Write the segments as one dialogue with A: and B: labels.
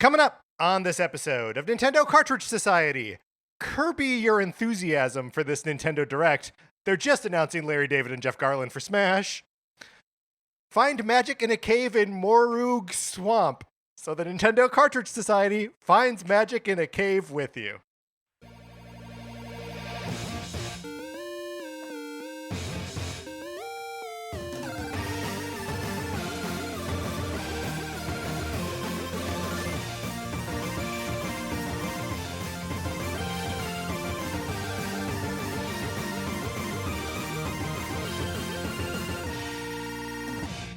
A: Coming up on this episode of Nintendo Cartridge Society, Kirby your enthusiasm for this Nintendo Direct. They're just announcing Larry David and Jeff Garland for Smash. Find magic in a cave in Morug Swamp. So the Nintendo Cartridge Society finds magic in a cave with you.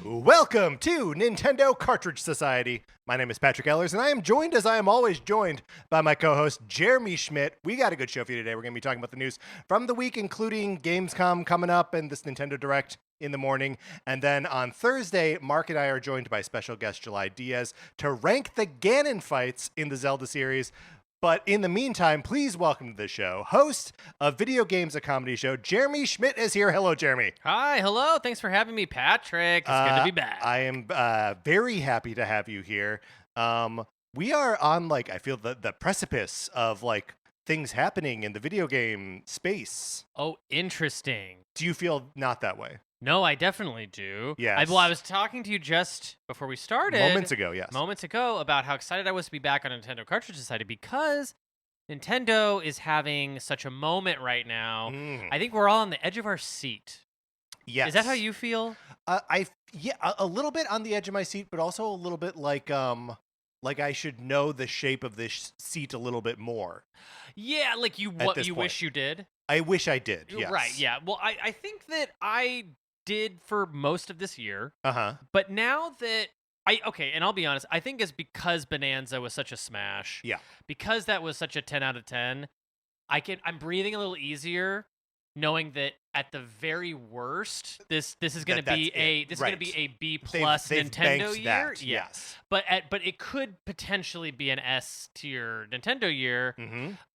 A: Welcome to Nintendo Cartridge Society. My name is Patrick Ellers, and I am joined, as I am always joined, by my co-host, Jeremy Schmidt. We got a good show for you today. We're going to be talking about the news from the week, including GameCom coming up and this Nintendo Direct in the morning. And then on Thursday, Mark and I are joined by special guest July Diaz to rank the Ganon fights in the Zelda series. But in the meantime, please welcome to the show, host of Video Games, a Comedy Show, Jeremy Schmidt is here. Hello, Jeremy.
B: Hi, hello. Thanks for having me, Patrick. It's good to be back.
A: I am very happy to have you here. We are on, I feel the precipice of, things happening in the video game space.
B: Oh, interesting.
A: Do you feel not that way?
B: No, I definitely do.
A: Yes.
B: I was talking to you just before we started.
A: Moments ago, yes.
B: Moments ago about how excited I was to be back on Nintendo Cartridge Society because Nintendo is having such a moment right now. I think we're all on the edge of our seat.
A: Yes.
B: Is that how you feel?
A: A little bit on the edge of my seat, but also a little bit like I should know the shape of this seat a little bit more.
B: Yeah, like you wish you did.
A: I wish I did. Yes.
B: Right. Yeah. Well, I think that I did for most of this year. But now that and I'll be honest, I think it's because Bananza was such a smash.
A: Yeah.
B: Because that was such a 10 out of 10, I'm breathing a little easier knowing that at the very worst, this is going to be a B plus Nintendo year.
A: Yes.
B: But it could potentially be an S tier Nintendo year.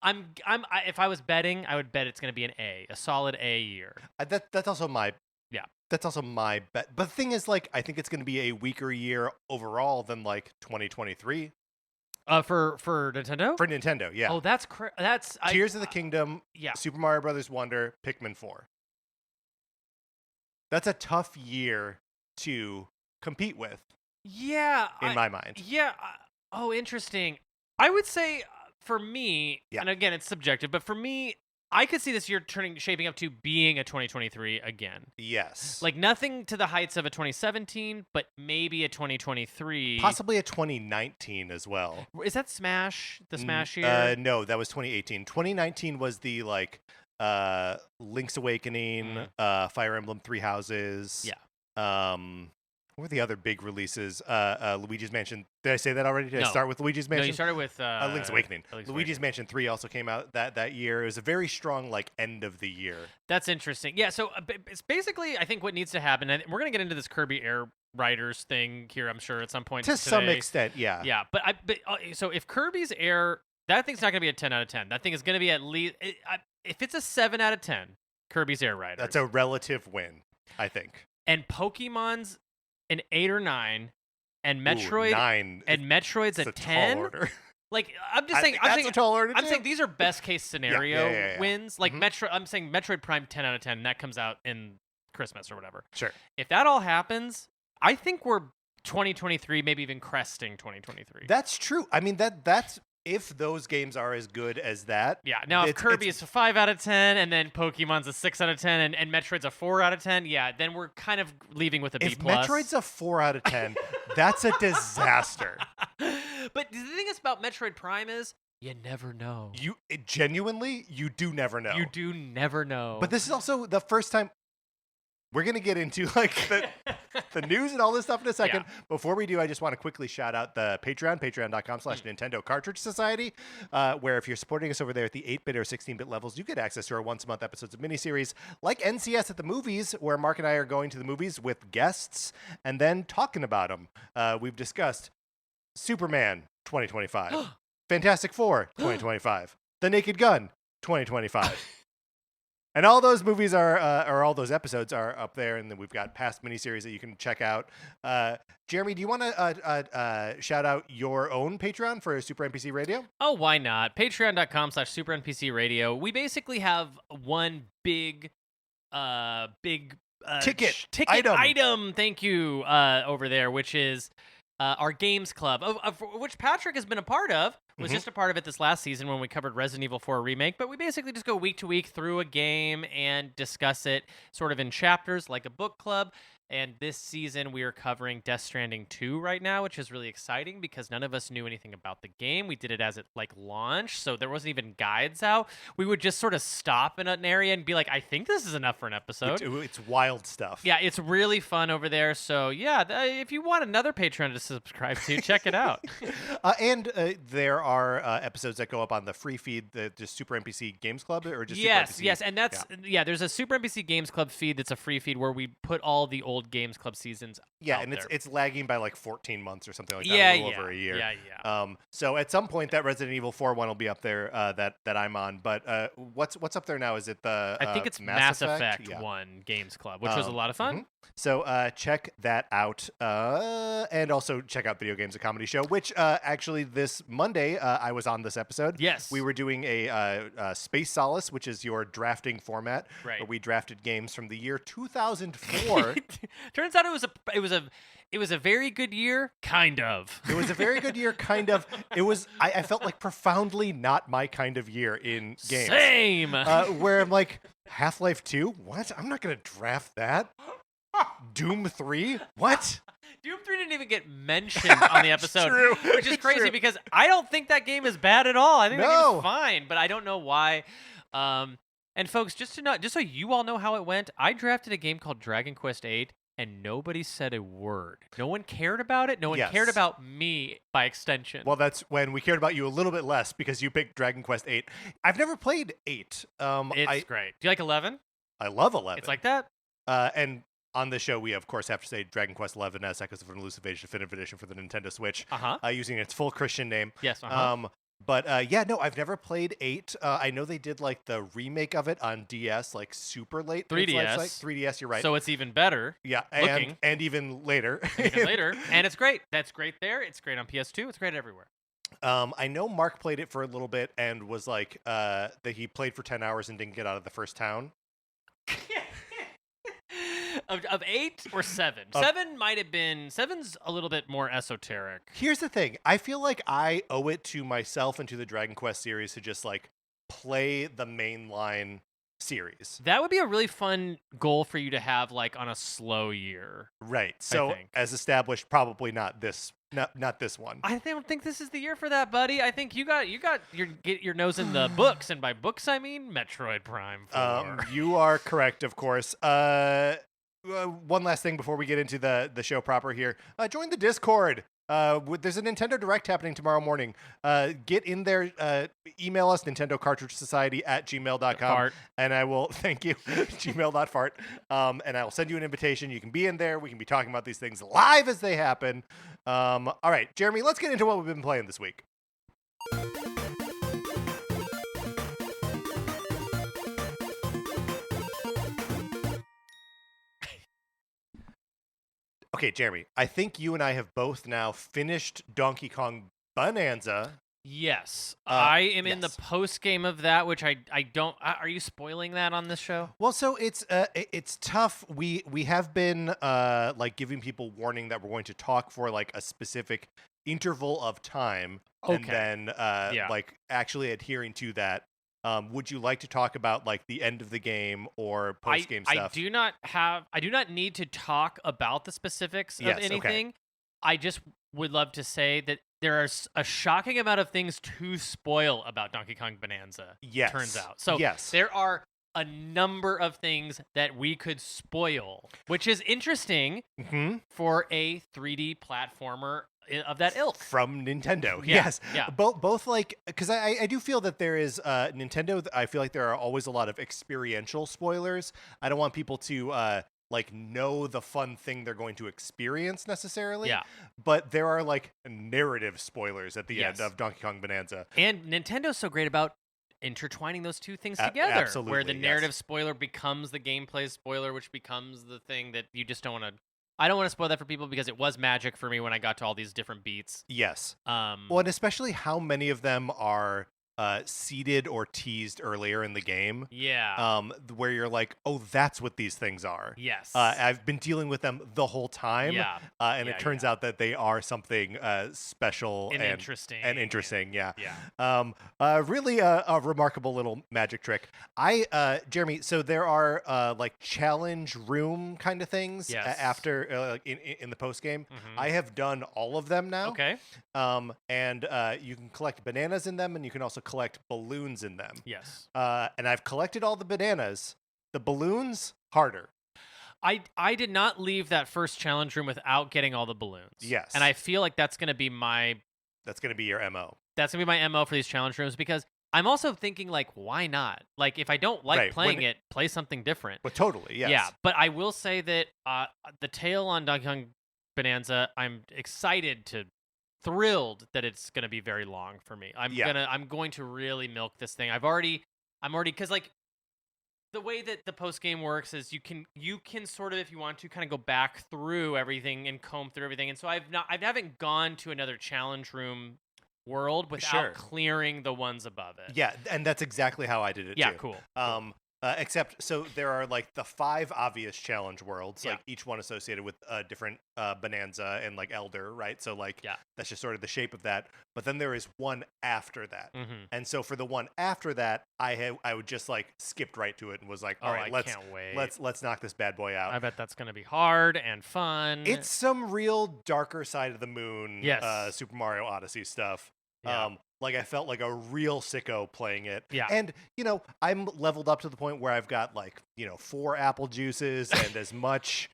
B: If I was betting, I would bet it's going to be an A, a solid A year.
A: That's also my bet. But the thing is, I think it's going to be a weaker year overall than 2023.
B: For Nintendo?
A: For Nintendo, yeah.
B: Oh, that's
A: Tears of the Kingdom,
B: yeah.
A: Super Mario Brothers Wonder, Pikmin 4. That's a tough year to compete with.
B: Yeah.
A: In my mind.
B: Yeah. Oh, interesting. I would say for me, and again, it's subjective, but for me, I could see this year shaping up to being a 2023 again.
A: Yes.
B: Nothing to the heights of a 2017, but maybe a 2023.
A: Possibly a 2019 as well.
B: Is that Smash? The Smash year?
A: No, that was 2018. 2019 was the Link's Awakening, Fire Emblem Three Houses.
B: Yeah.
A: What were the other big releases? Luigi's Mansion. Did I say that already? Did I start with Luigi's Mansion?
B: No, you started with
A: Link's Awakening. Luigi's Mansion 3 also came out that year. It was a very strong end of the year.
B: That's interesting. Yeah, so it's basically, I think what needs to happen, and we're going to get into this Kirby Air Riders thing here, I'm sure, at some point
A: to
B: today.
A: some extent, yeah.
B: Yeah, but so if Kirby's Air, that thing's not going to be a 10 out of 10. That thing is going to be at least, if it's a 7 out of 10, Kirby's Air Riders.
A: That's a relative win, I think.
B: And Pokemon's an 8 or 9, and Metroid
A: 9.
B: And Metroid's a 10.
A: Tall order.
B: I'm just saying,
A: that's a tall order.
B: I'm saying these are best case scenario wins.
A: Mm-hmm.
B: I'm saying Metroid Prime 10 out of 10. That comes out in Christmas or whatever.
A: Sure.
B: If that all happens, I think we're 2023, maybe even cresting 2023.
A: That's true. I mean that's if those games are as good as that.
B: Yeah. Now, if Kirby is a 5 out of 10, and then Pokemon's a 6 out of 10, and Metroid's a 4 out of 10, yeah, then we're kind of leaving with a B+.
A: If Metroid's a 4 out of 10, that's a disaster.
B: But the thing is about Metroid Prime is, you never know.
A: You do never know.
B: You do never know.
A: But this is also the first time. We're going to get into the news and all this stuff in a second. Yeah. Before we do, I just want to quickly shout out the Patreon, patreon.com/Nintendo Cartridge Society, where if you're supporting us over there at the 8-bit or 16-bit levels, you get access to our once-a-month episodes of miniseries like NCS at the Movies, where Mark and I are going to the movies with guests and then talking about them. We've discussed Superman 2025, Fantastic Four 2025, The Naked Gun 2025. And all those movies or all those episodes are up there, and then we've got past miniseries that you can check out. Jeremy, do you want to shout out your own Patreon for Super NPC Radio?
B: Oh, why not? Patreon.com/Super NPC Radio. We basically have one big
A: ticket
B: item. Thank you over there, which is our games club, of which Patrick has been a part of. Was just a part of it this last season when we covered Resident Evil 4 Remake, but we basically just go week to week through a game and discuss it sort of in chapters like a book club. And this season we are covering Death Stranding 2 right now, which is really exciting because none of us knew anything about the game. We did it as it launched, so there wasn't even guides out. We would just sort of stop in an area and be like, I think this is enough for an episode.
A: It's wild stuff.
B: Yeah, it's really fun over there. So yeah, if you want another Patreon to subscribe to, check it out.
A: And there are episodes that go up on the free feed, the Super NPC Games Club, or just Super NPC?
B: Yes, and that's there's a Super NPC Games Club feed that's a free feed where we put all the old Games Club seasons.
A: Yeah, and it's lagging by 14 months or something like that. A little over a year.
B: Yeah.
A: So at some point that Resident Evil 4 one will be up there that I'm on. But what's up there now? Is it the
B: I think it's Mass Effect 1 Games Club, which was a lot of fun.
A: So check that out, and also check out Video Games, a Comedy Show, which actually this Monday I was on this episode.
B: Yes,
A: we were doing a Space Solace, which is your drafting format,
B: right?
A: Where we drafted games from the year 2004.
B: Turns out it was a very good year, kind of.
A: It was a very good year, kind of. It was. I felt like profoundly not my kind of year in games.
B: Same.
A: Where I'm like, Half-Life 2? What? I'm not gonna draft that. Doom 3? What?
B: Doom 3 didn't even get mentioned on the episode, which is crazy because I don't think that game is bad at all. I think that game is fine, but I don't know why. And folks, just so you all know how it went, I drafted a game called Dragon Quest VIII, and nobody said a word. No one cared about it. No one cared about me by extension.
A: Well, that's when we cared about you a little bit less because you picked Dragon Quest VIII. I've never played 8.
B: It's great. Do you like 11?
A: I love 11.
B: It's like that.
A: And on the show, we of course have to say Dragon Quest XI as Echoes of an Elusive Age Definitive Edition for the Nintendo Switch, using its full Christian name.
B: Yes.
A: But I've never played 8. I know they did the remake of it on DS super late.
B: 3DS.
A: 3DS, you're right.
B: So it's even better.
A: Yeah, and even later.
B: And it's great. That's great there. It's great on PS2. It's great everywhere.
A: I know Mark played it for a little bit and was that he played for 10 hours and didn't get out of the first town.
B: Of 8 or 7? 7 might have been. 7's a little bit more esoteric.
A: Here's the thing. I feel like I owe it to myself and to the Dragon Quest series to just play the mainline series.
B: That would be a really fun goal for you to have on a slow year.
A: Right. So as established, probably not this. Not this one.
B: I don't think this is the year for that, buddy. I think you got get your nose in the books, and by books I mean Metroid Prime 4.
A: You are correct, of course. One last thing before we get into the show proper here. Join the Discord. There's a Nintendo Direct happening tomorrow morning. Get in there. Email us, nintendocartridgesociety@gmail.com. And I will, thank you, gmail.fart. And I will send you an invitation. You can be in there. We can be talking about these things live as they happen. All right, Jeremy, let's get into what we've been playing this week. Okay, Jeremy, I think you and I have both now finished Donkey Kong Bananza.
B: Yes. I am in the post game of that, which I don't. Are you spoiling that on this show?
A: Well, so it's tough. We have been giving people warning that we're going to talk for a specific interval of time, and then actually adhering to that. Would you like to talk about the end of the game or post game stuff?
B: I do not need to talk about the specifics of anything. Okay. I just would love to say that there are a shocking amount of things to spoil about Donkey Kong Bananza.
A: Yes.
B: Turns out. So there are a number of things that we could spoil, which is interesting for a 3D platformer of that ilk
A: from Nintendo. Yes. Both because I do feel that there is Nintendo. I feel like there are always a lot of experiential spoilers. I don't want people to know the fun thing they're going to experience necessarily.
B: Yeah.
A: But there are narrative spoilers at the end of Donkey Kong Bonanza.
B: And Nintendo's so great about intertwining those two things together,
A: absolutely,
B: where the narrative spoiler becomes the gameplay spoiler, which becomes the thing that you just don't want to. I don't want to spoil that for people because it was magic for me when I got to all these different beats.
A: Yes. Well, and especially how many of them are seeded or teased earlier in the game.
B: Yeah.
A: Where you're like, oh, that's what these things are.
B: Yes.
A: I've been dealing with them the whole time.
B: Yeah.
A: And it turns out that they are something special and
B: interesting.
A: And interesting, yeah.
B: Yeah.
A: Really a remarkable little magic trick. Jeremy, so there are like challenge room kind of things after in the post game.
B: Mm-hmm.
A: I have done all of them now.
B: Okay.
A: And you can collect bananas in them, and you can also collect balloons in them.
B: Yes.
A: And I've collected all the bananas. The balloons, harder.
B: I did not leave that first challenge room without getting all the balloons.
A: Yes.
B: And I feel like that's going to be
A: your MO.
B: That's going to be my MO for these challenge rooms, because I'm also thinking, like, why not? Like, if I don't like playing it, play something different.
A: But totally, yes.
B: Yeah, but I will say that the tail on Donkey Kong Bonanza, I'm thrilled that it's going to be very long for me. I'm going to really milk this thing. I'm already because, like, the way that the post game works is you can sort of, if you want to, kind of go back through everything and comb through everything. And so I haven't gone to another challenge room world without clearing the ones above it.
A: Yeah, and that's exactly how I did it too.
B: Yeah, cool.
A: Except, so there are like the 5 obvious challenge worlds, like each one associated with a different Bananza and like Elder, right? So like that's just sort of the shape of that. But then there is one after that, and so for the one after that, I would just like skipped right to it and was like, all right,
B: can't wait.
A: let's knock this bad boy out.
B: I bet that's gonna be hard and fun.
A: It's some real darker side of the moon, Super Mario Odyssey stuff.
B: Yeah.
A: Like I felt like a real sicko playing it.
B: Yeah.
A: And, I'm leveled up to the point where I've got like, 4 apple juices and as much.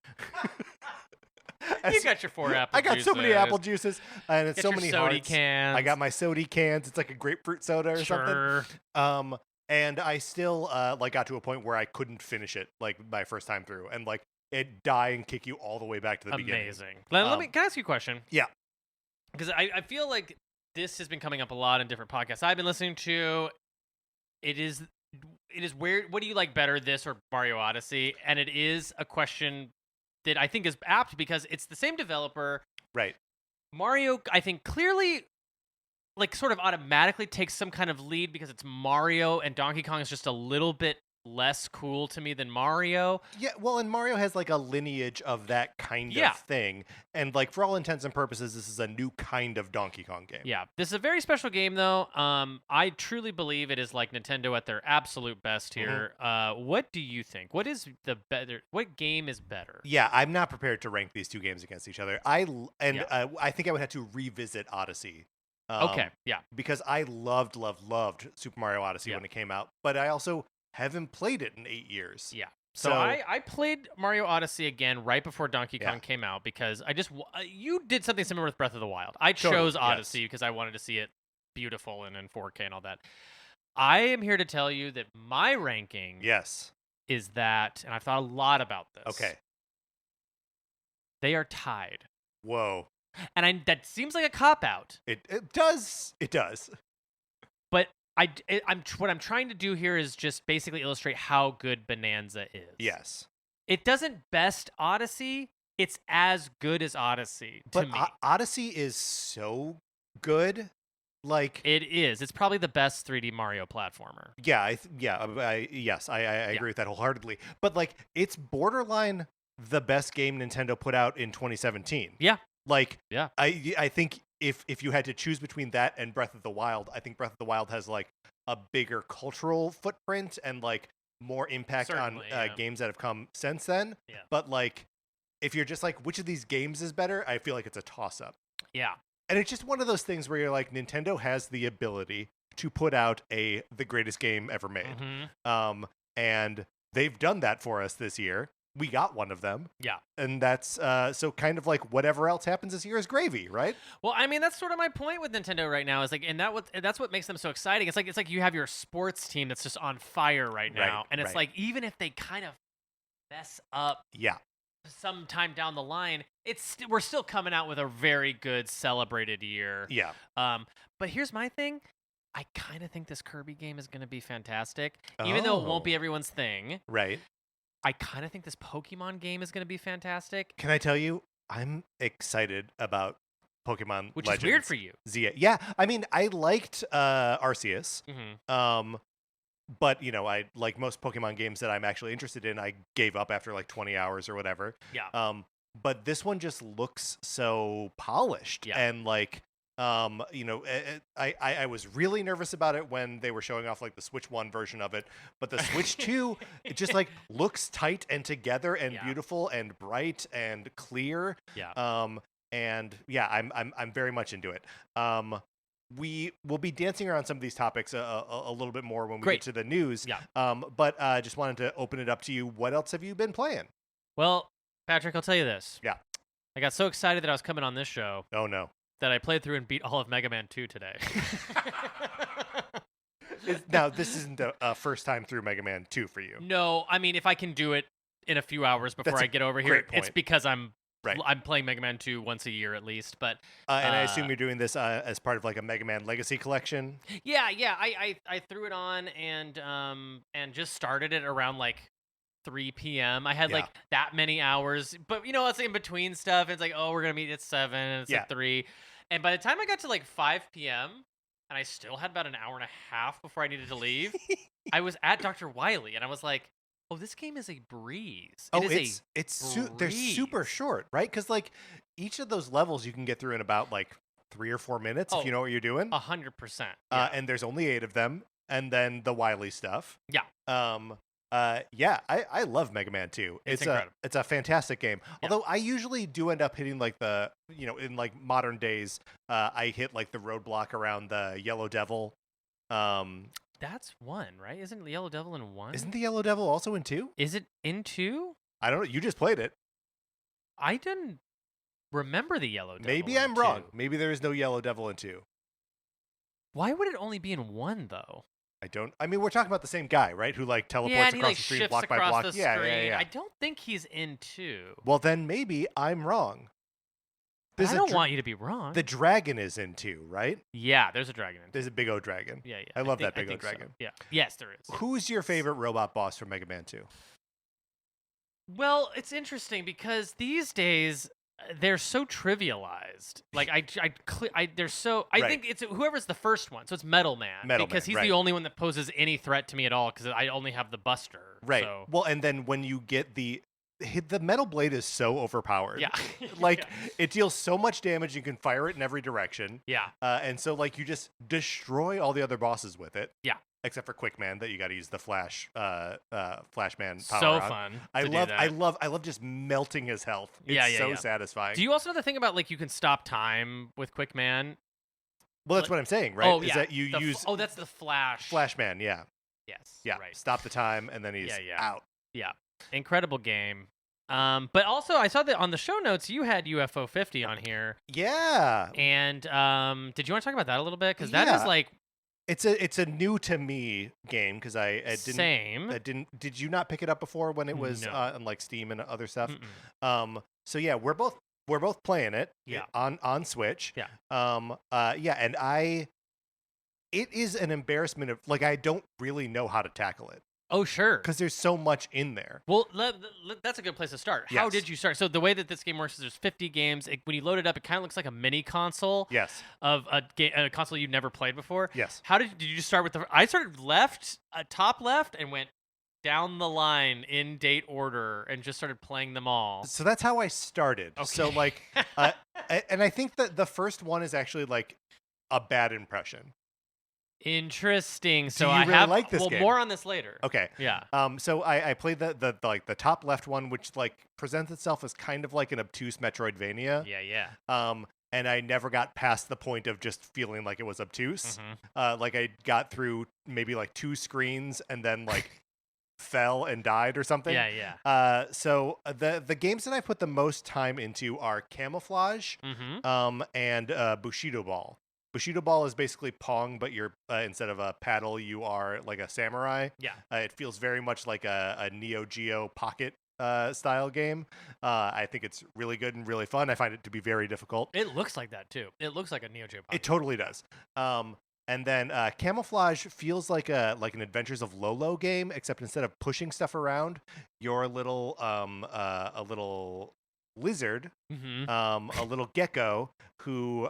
B: You got your 4 apple juices.
A: I got so many apple juices and it's
B: get
A: so
B: your
A: many
B: sody
A: hearts.
B: cans.
A: I got my sody cans. It's like a grapefruit soda or something. And I still got to a point where I couldn't finish it like my first time through, and like it die and kick you all the way back to the beginning.
B: Amazing. Can I ask you a question?
A: Yeah.
B: Because I feel like this has been coming up a lot in different podcasts I've been listening to. It is weird. What do you like better, this or Mario Odyssey? And it is a question that I think is apt because it's the same developer.
A: Right.
B: Mario, I think, clearly, like, sort of automatically takes some kind of lead because it's Mario, and Donkey Kong is just a little bit less cool to me than Mario.
A: Yeah, well, and Mario has like a lineage of that kind of thing. And like for all intents and purposes, this is a new kind of Donkey Kong game.
B: Yeah. This is a very special game though. I truly believe it is like Nintendo at their absolute best here. What do you think? What game is better?
A: Yeah, I'm not prepared to rank these two games against each other. I think I would have to revisit Odyssey.
B: Okay, yeah.
A: Because I loved Super Mario Odyssey when it came out, but I also haven't played it in 8 years.
B: Yeah. So I played Mario Odyssey again right before Donkey Kong came out because you did something similar with Breath of the Wild. I chose Odyssey because I wanted to see it beautiful and in 4K and all that. I am here to tell you that my ranking is that, and I've thought a lot about this.
A: Okay.
B: They are tied.
A: Whoa.
B: And that seems like a cop-out.
A: It does. It does.
B: But what I'm trying to do here is just basically illustrate how good Bananza is.
A: Yes.
B: It doesn't best Odyssey. It's as good as Odyssey to me.
A: Odyssey is so good. Like
B: it is. It's probably the best 3D Mario platformer.
A: Yeah. I agree with that wholeheartedly. But like, it's borderline the best game Nintendo put out in 2017.
B: Yeah.
A: Like, I think if you had to choose between that and Breath of the Wild, I think Breath of the Wild has like a bigger cultural footprint and like more impact on games that have come since then.
B: Yeah.
A: But like, if you're just like, which of these games is better? I feel like it's a toss up.
B: Yeah.
A: And it's just one of those things where you're like, Nintendo has the ability to put out the greatest game ever made.
B: Mm-hmm.
A: And they've done that for us this year. We got one of them.
B: Yeah.
A: And that's so kind of like whatever else happens this year is gravy, right?
B: Well, I mean, that's sort of my point with Nintendo right now is like, and that's what makes them so exciting. It's like you have your sports team that's just on fire right now. And it's like, even if they kind of mess up sometime down the line, we're still coming out with a very good celebrated year.
A: Yeah.
B: But here's my thing. I kind of think this Kirby game is going to be fantastic, even though it won't be everyone's thing.
A: Right.
B: I kind of think this Pokemon game is going to be fantastic.
A: Can I tell you, I'm excited about Pokemon
B: Which
A: Legends.
B: is weird for you.
A: Zia. Yeah, I mean, I liked Arceus. But, you know, I like most Pokemon games that I'm actually interested in, I gave up after like 20 hours or whatever.
B: Yeah.
A: But this one just looks so polished.
B: Yeah.
A: And like, you know, I was really nervous about it when they were showing off like the Switch 1 version of it. But the Switch 2, it just like looks tight and together and beautiful and bright and clear.
B: Yeah.
A: And yeah, I'm very much into it. We will be dancing around some of these topics a little bit more when we get to the news.
B: Yeah.
A: But just wanted to open it up to you. What else have you been playing?
B: Well, Patrick, I'll tell you this.
A: Yeah.
B: I got so excited that I was coming on this show.
A: Oh, no.
B: That I played through and beat all of Mega Man 2 today.
A: Now, this isn't a first time through Mega Man 2 for you.
B: No, I mean, if I can do it in a few hours before I get over here, it's because I'm playing Mega Man 2 once a year at least. But
A: and I assume you're doing this as part of like a Mega Man Legacy collection?
B: Yeah. I threw it on and just started it around like 3 p.m. I had like that many hours, but you know, it's in between stuff. It's like, oh, we're gonna meet at 7, and it's at 3, and by the time I got to like 5 p.m. and I still had about an hour and a half before I needed to leave, I was at Dr. Wily, and I was like, oh, this game is a breeze.
A: They're super short, right? Because like each of those levels you can get through in about like 3 or 4 minutes if you know what you're doing.
B: 100%.
A: And there's only 8 of them, and then the Wily stuff.
B: Yeah.
A: I love Mega Man 2.
B: It's incredible.
A: It's a fantastic game. Yeah. Although I usually do end up hitting like the, you know, in like modern days, I hit like the roadblock around the Yellow Devil.
B: That's 1, right? Isn't the Yellow Devil in 1?
A: Isn't the Yellow Devil also in 2?
B: Is it in 2?
A: I don't know. You just played it.
B: I didn't remember the Yellow Devil.
A: Maybe I'm wrong. Maybe there is no Yellow Devil in 2.
B: Why would it only be in 1 though?
A: I mean, we're talking about the same guy, right? Who like teleports across the screen block by block.
B: Yeah. I don't think he's in 2.
A: Well, then maybe I'm wrong.
B: I don't want you to be wrong.
A: The dragon is in 2, right?
B: Yeah, there's a dragon in 2.
A: There's a big old dragon.
B: Yeah.
A: I love that big old dragon.
B: So. Yeah. Yes, there is.
A: Who's your favorite robot boss from Mega Man 2?
B: Well, it's interesting because these days they're so trivialized. Like I think it's whoever's the first one. So it's Metal Man because he's the only one that poses any threat to me at all because I only have the Buster.
A: Right.
B: So.
A: Well, and then when you get the Metal Blade is so overpowered.
B: Yeah.
A: Like it deals so much damage, you can fire it in every direction.
B: Yeah.
A: And so like you just destroy all the other bosses with it.
B: Yeah.
A: Except for Quickman, that you got to use the Flashman power
B: so
A: on.
B: Fun.
A: I love just melting his health. It's so satisfying.
B: Do you also know the thing about like you can stop time with Quickman?
A: Well, that's what I'm saying, right?
B: Oh,
A: Is that you use
B: that's the
A: Flashman, yeah.
B: Yes.
A: Yeah.
B: Right.
A: Stop the time and then he's out.
B: Yeah. Incredible game. But also I saw that on the show notes you had UFO 50 on here.
A: Yeah.
B: And did you want to talk about that a little bit? Because that is like
A: it's a new to me game because I didn't. Did you not pick it up before when it was on like Steam and other stuff? So yeah, we're both playing it.
B: Yeah.
A: On Switch.
B: Yeah.
A: And it is an embarrassment of like I don't really know how to tackle it.
B: Oh, sure.
A: Because there's so much in there.
B: Well, that's a good place to start.
A: Yes.
B: How did you start? So the way that this game works is there's 50 games. When you load it up, it kind of looks like a mini console.
A: Yes.
B: Of a console you've never played before.
A: Yes.
B: How did you just start with I started top left, and went down the line in date order and just started playing them all.
A: So that's how I started.
B: Okay.
A: So like, and I think that the first one is actually like a bad impression.
B: Interesting. So
A: Do you really like this game?
B: More on this later.
A: Okay.
B: Yeah.
A: So I played the like the top left one, which like presents itself as kind of like an obtuse Metroidvania.
B: Yeah.
A: And I never got past the point of just feeling like it was obtuse.
B: Mm-hmm.
A: Like I got through maybe like 2 screens and then like fell and died or something.
B: Yeah.
A: So the games that I put the most time into are Camouflage, and Bushido Ball. Bushido Ball is basically Pong, but you're instead of a paddle, you are like a samurai.
B: Yeah.
A: It feels very much like a Neo Geo Pocket style game. I think it's really good and really fun. I find it to be very difficult.
B: It looks like that too. It looks like a Neo Geo Pocket.
A: It totally does. And then Camouflage feels like an Adventures of Lolo game, except instead of pushing stuff around, you're a little lizard, a little gecko who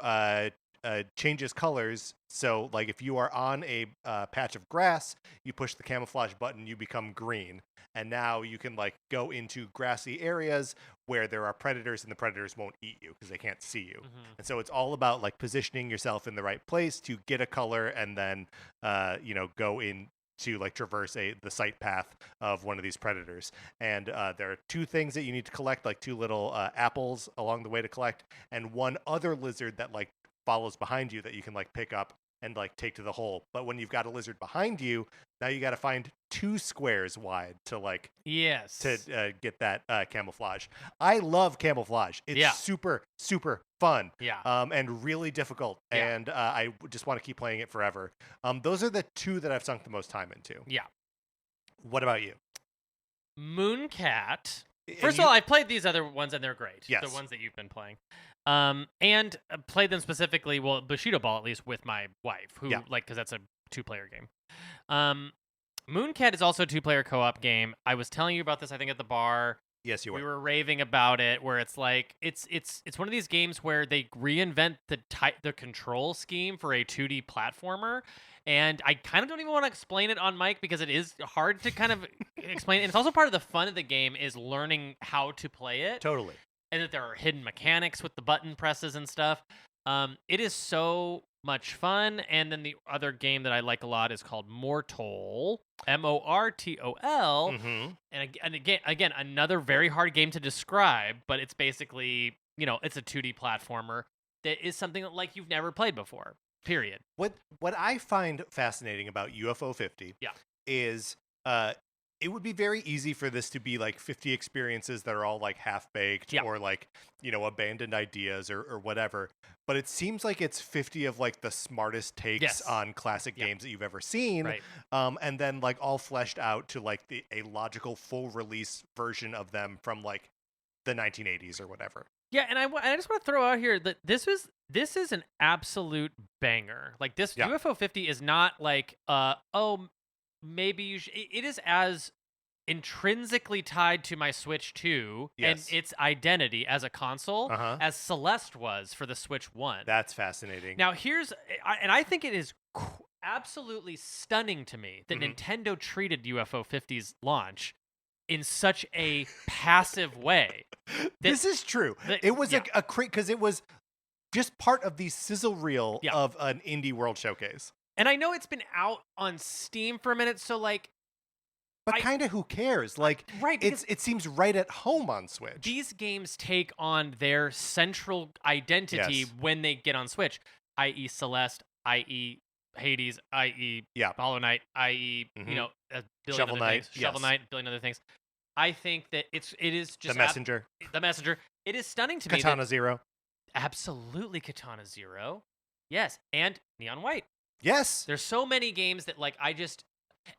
A: changes colors. So like if you are on a patch of grass, you push the camouflage button, you become green, and now you can like go into grassy areas where there are predators, and the predators won't eat you because they can't see you. And so it's all about like positioning yourself in the right place to get a color, and then go in to like traverse the sight path of one of these predators. And there are 2 things that you need to collect, like 2 little apples along the way to collect, and one other lizard that like follows behind you that you can like pick up and like take to the hole. But when you've got a lizard behind you, now you got to find 2 squares wide to like to get that camouflage. I love camouflage. It's super fun. And really difficult. And I just want to keep playing it forever. Those are the 2 that I've sunk the most time into. What about you?
B: Mooncat. First of all, I've played these other ones and they're great. The ones that you've been playing. And played them specifically, well, Bushido Ball at least, with my wife, who because that's a 2-player game. Mooncat is also a 2-player co-op game. I was telling you about this, I think, at the bar.
A: Yes, you were.
B: We were raving about it, where it's like it's one of these games where they reinvent the control scheme for a 2D platformer. And I kind of don't even want to explain it on mic because it is hard to kind of explain. And it's also part of the fun of the game is learning how to play it.
A: Totally. And
B: that there are hidden mechanics with the button presses and stuff. It is so much fun. And then the other game that I like a lot is called Mortol, Mortol. And again, another very hard game to describe, but it's basically, it's a 2D platformer that is something that like you've never played before. Period.
A: What I find fascinating about UFO 50 is it would be very easy for this to be like 50 experiences that are all like half-baked or like, abandoned ideas or whatever. But it seems like it's 50 of like the smartest takes on classic games that you've ever seen.
B: Right.
A: And then like all fleshed out to like a logical full release version of them from like the 1980s or whatever.
B: Yeah, and I just want to throw out here that this is an absolute banger. Like this UFO 50 is not like maybe you should. It is as intrinsically tied to my Switch 2 and its identity as a console as Celeste was for the Switch 1.
A: That's fascinating.
B: Now I think it is absolutely stunning to me that Nintendo treated UFO 50's launch in such a passive way.
A: This is true. It was a because it was just part of the sizzle reel of an indie world showcase.
B: And I know it's been out on Steam for a minute, so like,
A: but kind of who cares? Like, it seems right at home on Switch.
B: These games take on their central identity when they get on Switch, i.e. Celeste, i.e. Hades, i.e. Hollow Knight, i.e. A billion
A: Shovel
B: other
A: Knight,
B: things. Shovel Knight, a billion other things. I think that it is just
A: The Messenger.
B: The Messenger. It is stunning to me.
A: Katana Zero.
B: Absolutely, Katana Zero. Yes, and Neon White.
A: Yes.
B: There's so many games that like I just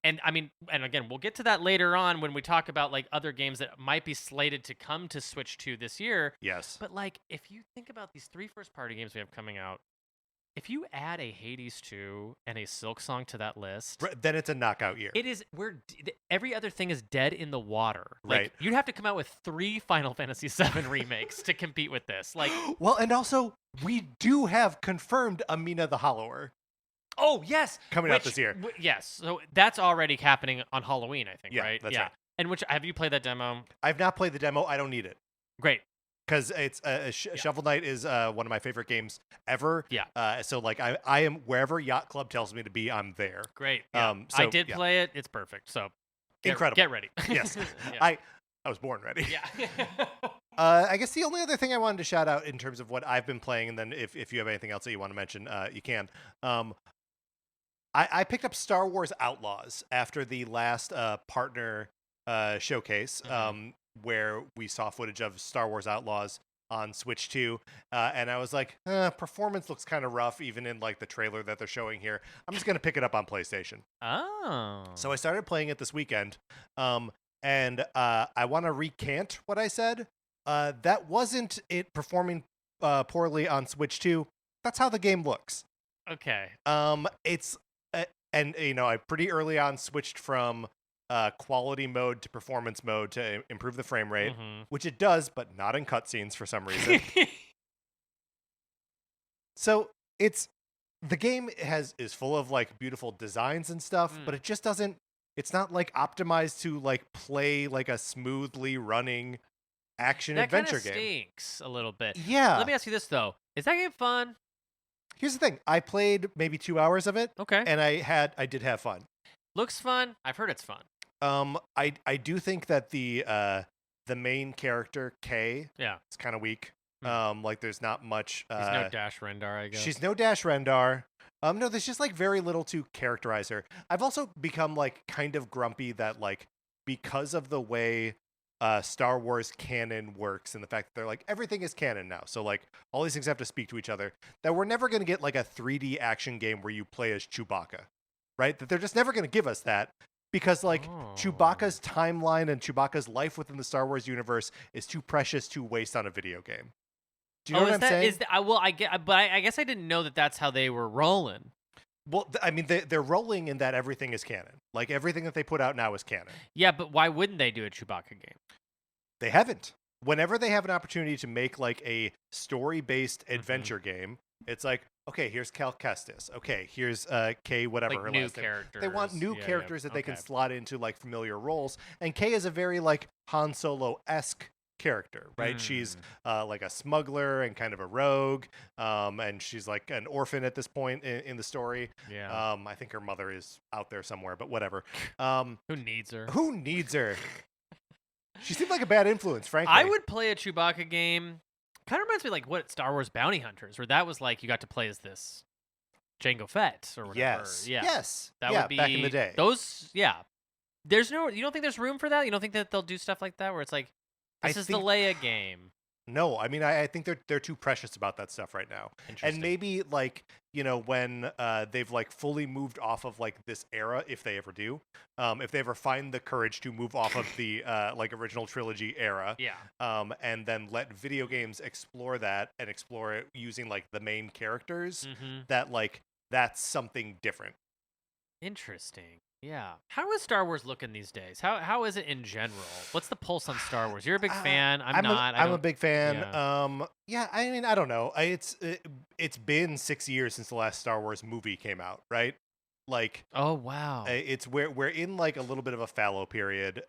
B: and again, we'll get to that later on when we talk about like other games that might be slated to come to Switch 2 this year.
A: Yes.
B: But like if you think about these 3 first-party games we have coming out, if you add a Hades 2 and a Silk Song to that list,
A: then it's a knockout year.
B: It is. Every other thing is dead in the water. Like,
A: right.
B: You'd have to come out with 3 Final Fantasy VII remakes to compete with this. Like,
A: well, and also we do have confirmed Amina the Hollower.
B: Oh yes,
A: coming out this year.
B: Yes, so that's already happening on Halloween, I think. Right?
A: That's right.
B: And have you played that demo?
A: I've not played the demo. I don't need it.
B: Great.
A: Because it's Shovel Knight is one of my favorite games ever.
B: Yeah.
A: So like I am wherever Yacht Club tells me to be, I'm there.
B: Great. Yeah. I did play it. It's perfect. So
A: incredible.
B: Get ready.
A: Yes.
B: Yeah.
A: I was born ready.
B: Yeah.
A: I guess the only other thing I wanted to shout out in terms of what I've been playing, and then if you have anything else that you want to mention, you can. I picked up Star Wars Outlaws after the last partner showcase, where we saw footage of Star Wars Outlaws on Switch 2, and I was like, performance looks kind of rough, even in like the trailer that they're showing here. I'm just gonna pick it up on PlayStation.
B: Oh.
A: So I started playing it this weekend, and I want to recant what I said. That wasn't it performing poorly on Switch 2. That's how the game looks.
B: Okay.
A: It's and I pretty early on switched from quality mode to performance mode to improve the frame rate, which it does, but not in cutscenes for some reason. So the game is full of like beautiful designs and stuff, but it just doesn't. It's not like optimized to like play like a smoothly running action adventure game. That
B: stinks a little bit.
A: Yeah.
B: Let me ask you this though: is that game fun?
A: Here's the thing: I played maybe 2 hours of it.
B: Okay.
A: And I did have fun.
B: Looks fun. I've heard it's fun.
A: I do think that the main character Kay, is kind of weak. Like there's not much.
B: She's no Dash Rendar, I guess.
A: She's no Dash Rendar. No, there's just like very little to characterize her. I've also become like kind of grumpy that like because of the way Star Wars canon works and the fact that they're like everything is canon now, so like all these things have to speak to each other. That we're never going to get like a 3D action game where you play as Chewbacca, right? That they're just never going to give us that. Because, like, Chewbacca's timeline and Chewbacca's life within the Star Wars universe is too precious to waste on a video game. Do you know what I'm saying?
B: I guess I didn't know that that's how they were rolling.
A: Well, I mean, they're rolling in that everything is canon. Like, everything that they put out now is canon.
B: Yeah, but why wouldn't they do a Chewbacca game?
A: They haven't. Whenever they have an opportunity to make, like, a story-based adventure game, it's like, okay, here's Cal Kestis. Okay, here's Kay, whatever
B: like
A: her
B: new
A: last name.
B: characters.
A: They want new characters that they can slot into like familiar roles. And Kay is a very like Han Solo-esque character, right? She's like a smuggler and kind of a rogue, and she's like an orphan at this point in the story.
B: Yeah.
A: I think her mother is out there somewhere, but whatever.
B: Who needs her?
A: Who needs her? She seemed like a bad influence, frankly.
B: I would play a Chewbacca game. Kind of reminds me like what Star Wars Bounty Hunters, where that was like you got to play as this Jango Fett or whatever.
A: Yes.
B: That would be
A: back in the day.
B: Those, you don't think there's room for that? You don't think that they'll do stuff like that where it's like, this is the Leia game?
A: No, I mean, I think they're too precious about that stuff right now. And maybe like, when they've like fully moved off of like this era, if they ever do, if they ever find the courage to move off of the like original trilogy era, and then let video games explore that and explore it using like the main characters, that like that's something different.
B: Interesting. Yeah. How is Star Wars looking these days? How is it in general? What's the pulse on Star Wars? You're a big fan. I'm not.
A: I'm a big fan. Yeah. I mean, I don't know. It's been 6 years since the last Star Wars movie came out, right? Like,
B: oh wow,
A: it's we're in like a little bit of a fallow period.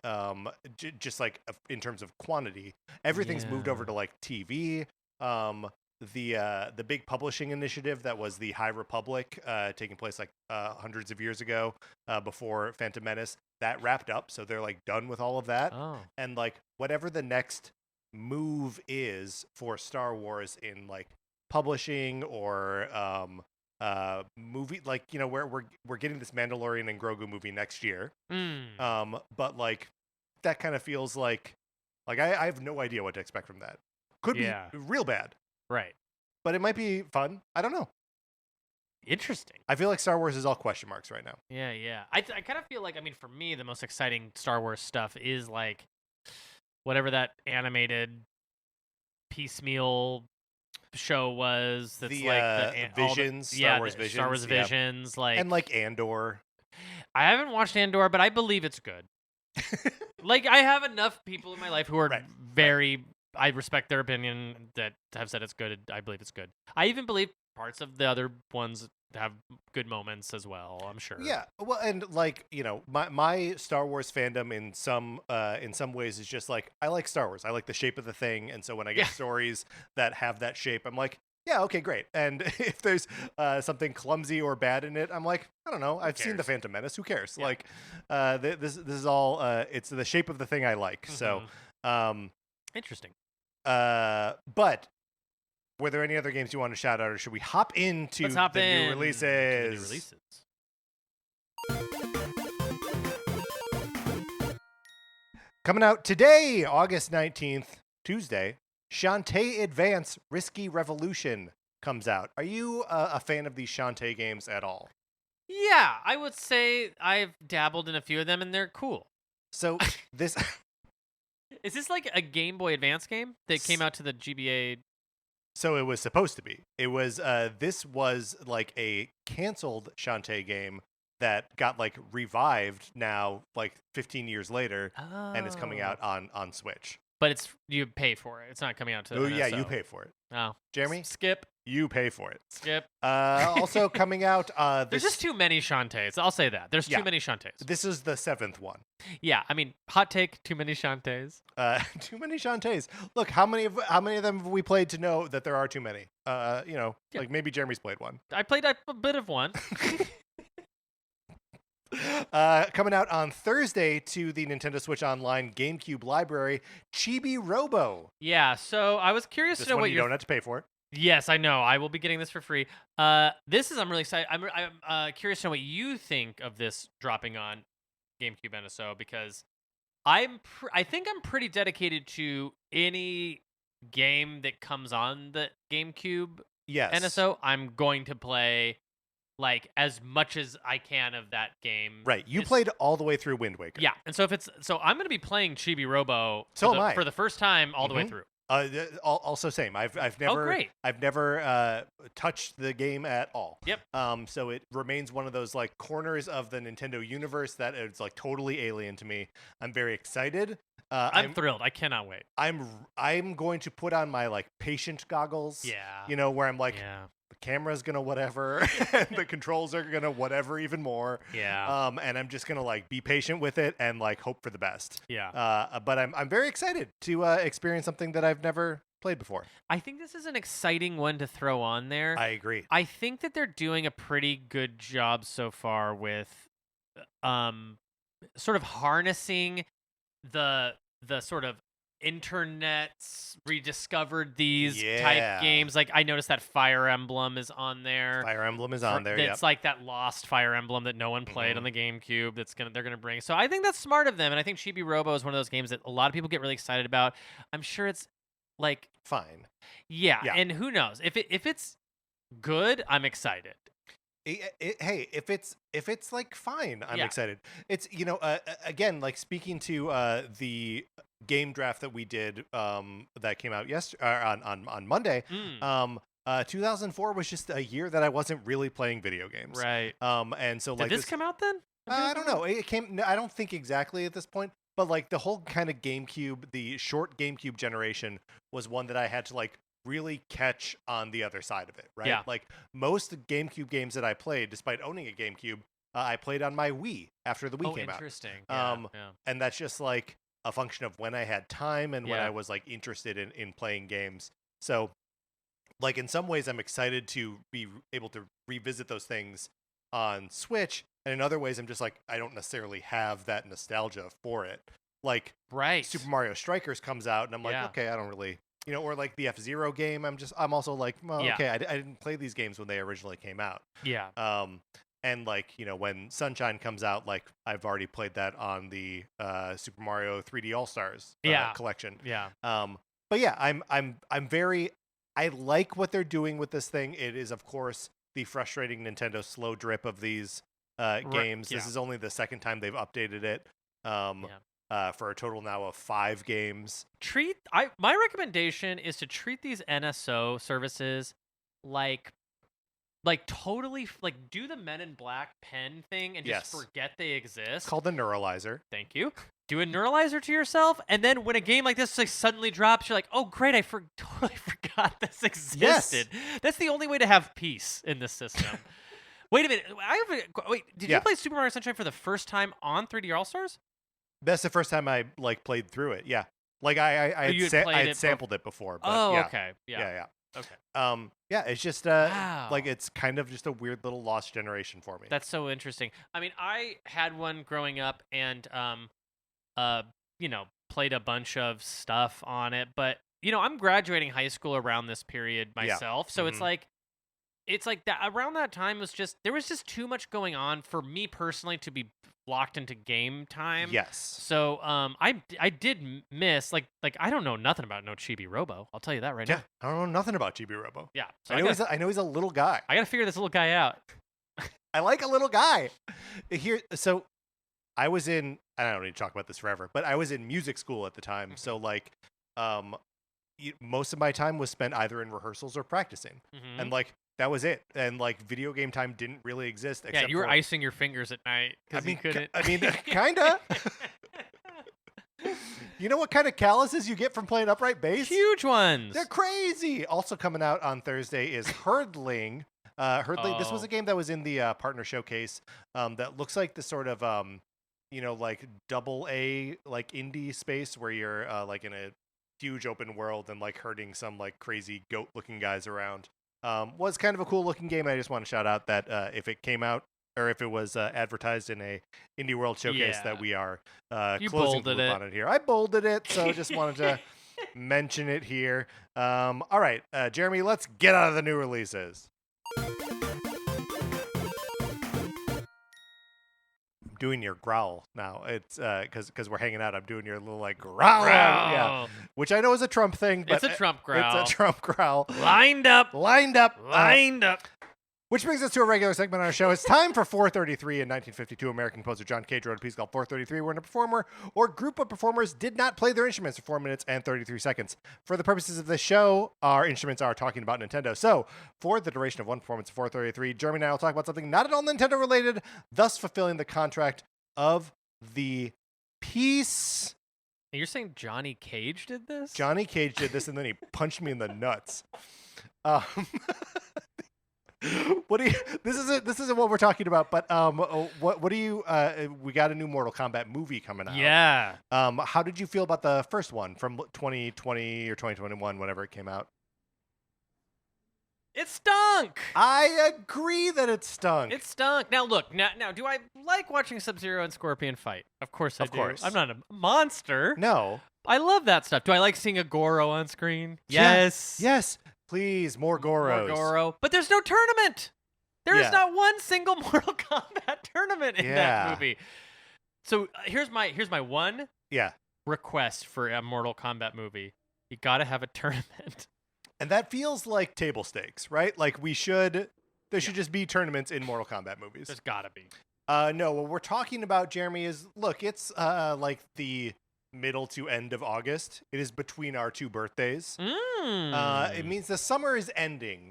A: Just like in terms of quantity, everything's moved over to like TV. The big publishing initiative that was the High Republic, taking place like hundreds of years ago, before Phantom Menace, that wrapped up. So they're like done with all of that. And like whatever the next move is for Star Wars in like publishing or movie, like we're getting this Mandalorian and Grogu movie next year. But like that kind of feels like I have no idea what to expect from that. Could be real bad.
B: Right.
A: But it might be fun. I don't know.
B: Interesting.
A: I feel like Star Wars is all question marks right now.
B: Yeah. I kind of feel like, I mean, for me, the most exciting Star Wars stuff is like whatever that animated piecemeal show was. That's
A: the Visions. Star Wars Visions.
B: Star Wars Visions. Like,
A: and like Andor.
B: I haven't watched Andor, but I believe it's good. Like, I have enough people in my life who are very... I respect their opinion that have said it's good. I believe it's good. I even believe parts of the other ones have good moments as well, I'm sure.
A: Yeah. Well, and like, my Star Wars fandom in some ways is just like, I like Star Wars. I like the shape of the thing. And so when I get stories that have that shape, I'm like, yeah, okay, great. And if there's something clumsy or bad in it, I'm like, I don't know. I've seen the Phantom Menace. Who cares? Yeah. Like, this is all, it's the shape of the thing I like. So,
B: interesting.
A: But were there any other games you want to shout out, or should we hop into new releases? Coming out today, August 19th, Tuesday, Shantae Advance Risky Revolution comes out. Are you a fan of these Shantae games at all?
B: Yeah, I would say I've dabbled in a few of them, and they're cool.
A: So this...
B: Is this like a Game Boy Advance game that came out to the GBA
A: So it was supposed to be. It was this was like a canceled Shantae game that got like revived now like 15 years later, and it's coming out on Switch.
B: But it's you pay for it. It's not coming out to.
A: Oh
B: NSO.
A: yeah, you pay for it.
B: Oh,
A: Jeremy,
B: skip.
A: You pay for it.
B: Skip.
A: Also coming out.
B: There's just too many Shantaes. I'll say that. There's too many Shantaes.
A: This is the 7th one.
B: Yeah, I mean, hot take: too many Shantaes.
A: Too many Shantaes. Look, how many of them have we played to know that there are too many? Like maybe Jeremy's played one.
B: I played a bit of one.
A: Coming out on Thursday to the Nintendo Switch Online GameCube library, Chibi-Robo.
B: Yeah, so I was curious to know what
A: you don't have to pay for it.
B: Yes, I know. I will be getting this for free. I'm really excited. I'm curious to know what you think of this dropping on GameCube NSO, because I think I'm pretty dedicated to any game that comes on the GameCube NSO. I'm going to play like as much as I can of that game.
A: Right. You played all the way through Wind Waker.
B: Yeah. And so I'm going to be playing Chibi-Robo for the first time all the way through.
A: Also same. I've never touched the game at all.
B: Yep.
A: So it remains one of those like corners of the Nintendo universe that is like totally alien to me. I'm very excited.
B: I'm thrilled. I cannot wait.
A: I'm going to put on my like patient goggles.
B: Yeah.
A: Where I'm like, the camera's gonna whatever, and the controls are gonna whatever even more.
B: Yeah.
A: And I'm just gonna like be patient with it and like hope for the best.
B: Yeah.
A: But I'm very excited to experience something that I've never played before.
B: I think this is an exciting one to throw on there.
A: I agree.
B: I think that they're doing a pretty good job so far with sort of harnessing the sort of internet's rediscovered these type games. Like I noticed that Fire Emblem is on there.
A: Fire Emblem is on there.
B: It's like that lost Fire Emblem that no one played on the GameCube. They're gonna bring. So I think that's smart of them, and I think Chibi-Robo is one of those games that a lot of people get really excited about. I'm sure it's like
A: fine.
B: Yeah. And who knows if it's good? I'm excited.
A: Hey, if it's like fine, I'm excited. It's again, like speaking to the game draft that we did that came out on Monday. 2004 was just a year that I wasn't really playing video games.
B: Right.
A: And so
B: did this come out then?
A: I don't know. It came. I don't think exactly at this point, but like the whole kind of GameCube, the short GameCube generation was one that I had to like really catch on the other side of it, right?
B: Yeah.
A: Like most GameCube games that I played, despite owning a GameCube, I played on my Wii after the Wii came out.
B: Interesting.
A: And that's just like a function of when I had time and when I was like interested in playing games. So like in some ways I'm excited to be able to revisit those things on Switch, and in other ways I'm just like I don't necessarily have that nostalgia for it. Like Super Mario Strikers comes out and I'm like, okay, I don't really or like the F-Zero game, I'm also like, well, okay, I didn't play these games when they originally came out.
B: Yeah.
A: And like, when Sunshine comes out, like I've already played that on the Super Mario 3D All-Stars collection.
B: Yeah.
A: But yeah, I like what they're doing with this thing. It is, of course, the frustrating Nintendo slow drip of these games. This is only the second time they've updated it. For a total now of 5 games.
B: My recommendation is to treat these NSO services like totally like do the Men in Black pen thing and just forget they exist.
A: It's called the Neuralizer.
B: Thank you. Do a Neuralizer to yourself, and then when a game like this like suddenly drops, you're like, oh great, I totally forgot this existed. Yes. That's the only way to have peace in this system. Wait a minute. Did you play Super Mario Sunshine for the first time on 3D All-Stars?
A: That's the first time I like played through it. Yeah, like I had sampled it before. But
B: okay. Yeah.
A: Okay. It's just
B: wow.
A: like it's kind of just a weird little lost generation for me.
B: That's so interesting. I mean, I had one growing up and played a bunch of stuff on it, but I'm graduating high school around this period myself, so it's like that around that time there was just too much going on for me personally to be locked into game time.
A: Yes.
B: So I did miss like I don't know nothing about no Chibi-Robo. I'll tell you that right now.
A: Yeah, I don't know nothing about Chibi-Robo.
B: Yeah. So
A: I know he's a little guy.
B: I got to figure this little guy out.
A: I like a little guy. So I was in, I don't need to talk about this forever, but I was in music school at the time. So like most of my time was spent either in rehearsals or practicing, and like that was it. And like video game time didn't really exist. Except
B: you were icing your fingers at night because you couldn't.
A: Kinda. You know what kind of calluses you get from playing upright bass?
B: Huge ones.
A: They're crazy. Also coming out on Thursday is Hurdling. This was a game that was in the partner showcase that looks like the sort of like AA like indie space where you're like in a huge open world and like herding some like crazy goat looking guys around. Was kind of a cool looking game. I just want to shout out that if it came out or if it was advertised in a Indie World showcase that we are closing the loop on it here. I bolded it, so just wanted to mention it here. All right, Jeremy, let's get out of the new releases. Doing your growl now. It's because we're hanging out. I'm doing your little like growl. Yeah, which I know is a Trump thing. But
B: it's a Trump growl.
A: It's a Trump growl.
B: Lined up.
A: Which brings us to a regular segment on our show. It's time for 433. In 1952, American composer John Cage wrote a piece called 433, wherein a performer or group of performers did not play their instruments for 4 minutes and 33 seconds. For the purposes of this show, our instruments are talking about Nintendo. So, for the duration of one performance of 433, Jeremy and I will talk about something not at all Nintendo related, thus fulfilling the contract of the piece.
B: You're saying Johnny Cage did this?
A: Johnny Cage did this, and then he punched me in the nuts. What do you? This isn't what we're talking about. But what do you? We got a new Mortal Kombat movie coming out.
B: Yeah.
A: How did you feel about the first one from 2020 or 2021, whenever it came out?
B: It stunk.
A: I agree that it stunk.
B: It stunk. Now look. Now, do I like watching Sub-Zero and Scorpion fight? Of course I do. Of course. I'm not a monster.
A: No.
B: I love that stuff. Do I like seeing a Goro on screen? Yes.
A: Yes. Please, more Goros.
B: More Goro. But there's no tournament. There is not one single Mortal Kombat tournament in that movie. So here's my one request for a Mortal Kombat movie. You got to have a tournament.
A: And that feels like table stakes, right? Like there should just be tournaments in Mortal Kombat movies.
B: There's got to be.
A: No, what we're talking about, Jeremy, is look, it's like the middle to end of August. It is between our two birthdays. It means the summer is ending.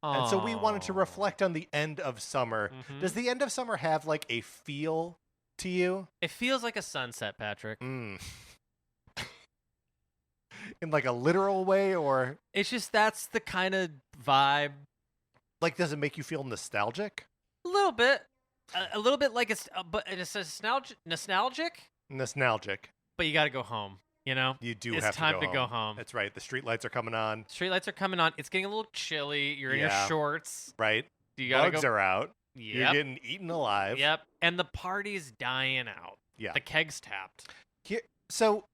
A: And so we wanted to reflect on the end of summer. Does the end of summer have like a feel to you?
B: It feels like a sunset, Patrick.
A: In like a literal way, or?
B: It's just that's the kind of vibe.
A: Like, does it make you feel nostalgic?
B: A little bit. A little bit like but it's nostalgic.
A: Nostalgic.
B: But you got to go home, you know?
A: You do
B: it's
A: have to go home.
B: It's time to go home.
A: That's right. The street lights are coming on.
B: Street lights are coming on. It's getting a little chilly. You're in your shorts.
A: Right.
B: You gotta
A: Bugs are out.
B: Yep.
A: You're getting eaten alive.
B: Yep. And the party's dying out.
A: Yeah.
B: The keg's tapped.
A: So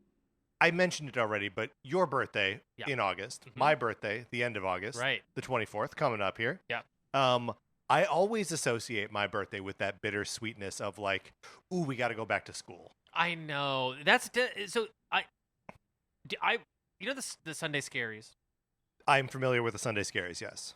A: I mentioned it already, but your birthday in August, my birthday, the end of August,
B: right?
A: The 24th, coming up here.
B: Yeah.
A: I always associate my birthday with that bittersweetness of like, ooh, we got to go back to school.
B: I know. That's so. You know the Sunday Scaries.
A: I'm familiar with the Sunday Scaries. Yes.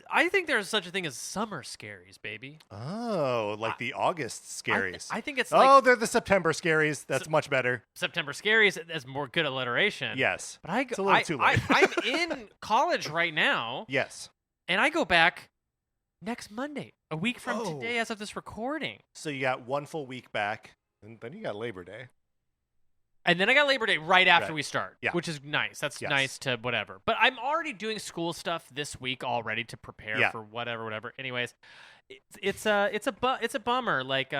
B: I think there's such a thing as summer scaries, baby.
A: Oh, like the August scaries.
B: I think it's
A: they're the September scaries. That's much better.
B: September scaries is more good alliteration.
A: Yes.
B: But
A: it's a little too late.
B: I'm in college right now.
A: Yes.
B: And I go back next Monday, a week from today as of this recording.
A: So you got one full week back, and then you got Labor Day.
B: And then I got Labor Day right after we start,
A: yeah.
B: Which is nice. That's nice to whatever. But I'm already doing school stuff this week already to prepare for whatever. Anyways, it's a bummer. Like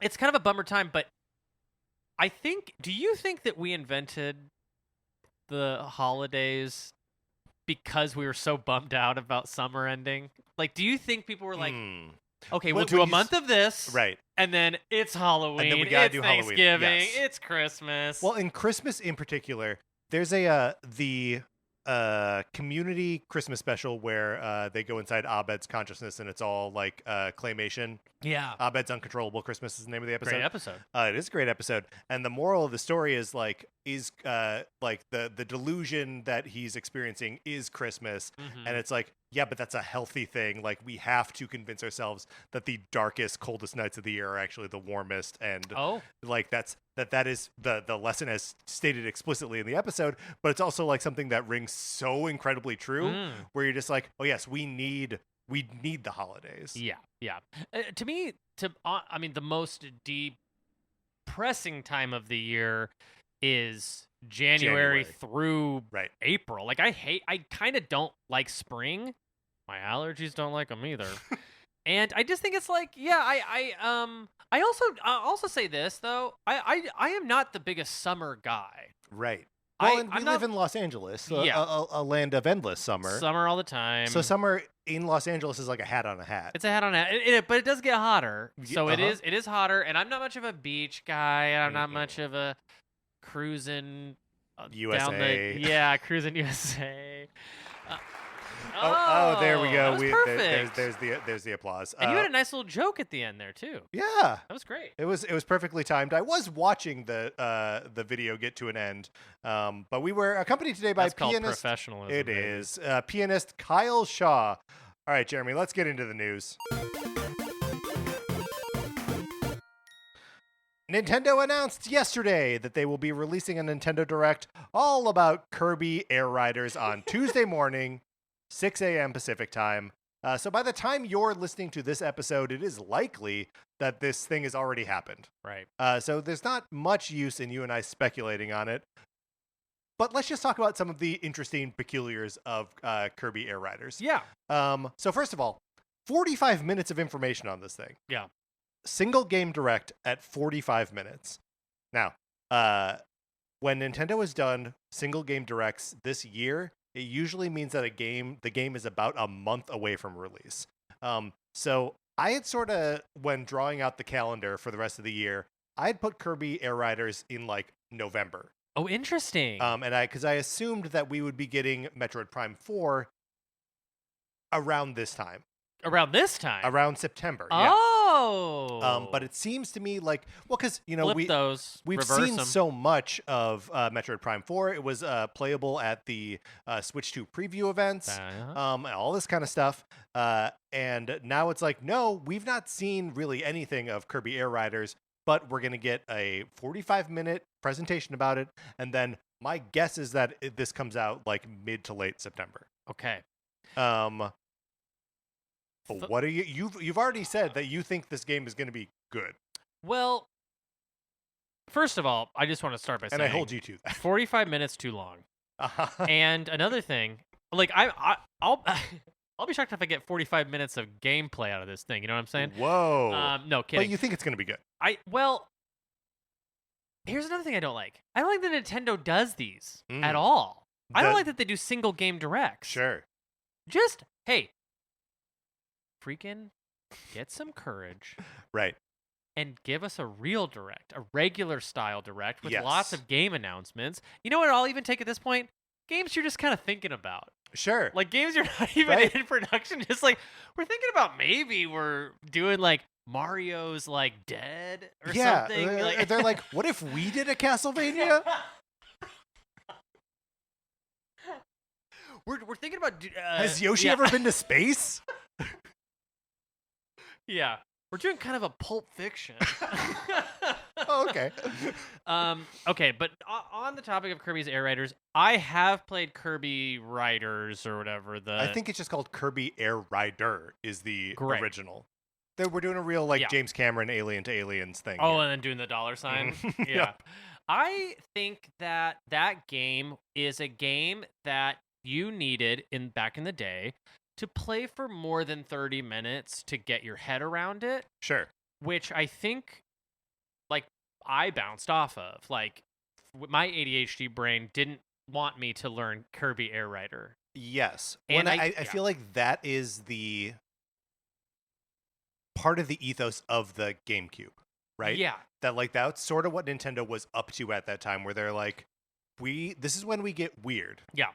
B: it's kind of a bummer time. But I think. Do you think that we invented the holidays because we were so bummed out about summer ending? Like, do you think people were like, okay, we'll do a month of this,
A: right?
B: And then it's Halloween,
A: and then we gotta
B: it's
A: do
B: Thanksgiving,
A: Halloween. Yes.
B: it's Christmas.
A: Well, in Christmas in particular, there's the community Christmas special where they go inside Abed's consciousness and it's all like claymation.
B: Yeah.
A: Abed's Uncontrollable Christmas is the name of the episode.
B: Great episode.
A: It is a great episode. And the moral of the story is like the delusion that he's experiencing is Christmas. And it's like, yeah, but that's a healthy thing. Like, we have to convince ourselves that the darkest, coldest nights of the year are actually the warmest. And like that's that is the lesson as stated explicitly in the episode, but it's also like something that rings so incredibly true, where you're just like, oh yes, we need the holidays.
B: Yeah. To me, I mean, the most depressing time of the year is January through April. Like, I kind of don't like spring. My allergies don't like them either. And I just think it's like, I also say this though. I am not the biggest summer guy.
A: Right. Well, and we live in Los Angeles, a land of endless summer.
B: Summer all the time.
A: So summer in Los Angeles is like a hat on a hat.
B: It's a hat on a hat, but it does get hotter. So it is hotter, and I'm not much of a beach guy. I'm not much of a cruising
A: USA.
B: Cruising USA.
A: There we go.
B: That was perfect.
A: There's the applause.
B: And you had a nice little joke at the end there too.
A: Yeah,
B: that was great.
A: It was perfectly timed. I was watching the video get to an end, but we were accompanied today by
B: That's called professionalism.
A: It is pianist Kyle Shaw. All right, Jeremy, let's get into the news. Nintendo announced yesterday that they will be releasing a Nintendo Direct all about Kirby Air Riders on Tuesday morning, 6 a.m. Pacific time. So by the time you're listening to this episode, it is likely that this thing has already happened.
B: Right.
A: So there's not much use in you and I speculating on it. But let's just talk about some of the interesting peculiars of Kirby Air Riders.
B: Yeah.
A: So first of all, 45 minutes of information on this thing.
B: Yeah.
A: Single game direct at 45 minutes. Now, when Nintendo has done single game directs this year, it usually means that the game is about a month away from release. So I had sort of, when drawing out the calendar for the rest of the year, I had put Kirby Air Riders in like November.
B: Oh, interesting.
A: Because I assumed that we would be getting Metroid Prime 4 around this time.
B: Around this time?
A: Around September.
B: Oh.
A: But it seems to me like, well, because, we've seen so much of Metroid Prime 4. It was playable at the Switch 2 preview events, all this kind of stuff. And now it's like, no, we've not seen really anything of Kirby Air Riders, but we're going to get a 45-minute presentation about it. And then my guess is that this comes out like mid to late September.
B: Okay.
A: But what are you've already said that you think this game is going to be good.
B: Well, first of all, I just want to start by saying,
A: and I hold you to that.
B: 45 minutes too long. And another thing, like I'll be shocked if I get 45 minutes of gameplay out of this thing. You know what I'm saying?
A: Whoa.
B: No kidding.
A: But you think it's going to be good?
B: Here's another thing I don't like. I don't like that Nintendo does these at all. I don't like that they do single game directs.
A: Sure.
B: Just, hey, freaking get some courage.
A: Right.
B: And give us a real direct, a regular style direct with lots of game announcements. You know what I'll even take at this point? Games you're just kind of thinking about.
A: Sure.
B: Like games you're not even in production. Just like, we're thinking about maybe we're doing like Mario's like Dead or something.
A: They're like, what if we did a Castlevania?
B: We're thinking about...
A: Has Yoshi ever been to space?
B: Yeah. We're doing kind of a Pulp Fiction.
A: Oh, okay.
B: Okay, but on the topic of Kirby's Air Riders, I have played Kirby Riders or whatever.
A: I think it's just called Kirby Air Rider is the original. We're doing a real James Cameron Alien to Aliens thing.
B: Oh, and then doing the dollar sign? Yeah. Yep. I think that game is a game that you needed back in the day to play for more than 30 minutes to get your head around it.
A: Sure. Which
B: I think, like, I bounced off of. Like, my ADHD brain didn't want me to learn Kirby Air Rider.
A: Yes. And I feel like that is the part of the ethos of the GameCube, right?
B: Yeah.
A: That's sort of what Nintendo was up to at that time, where they're like, this is when we get weird.
B: Yeah.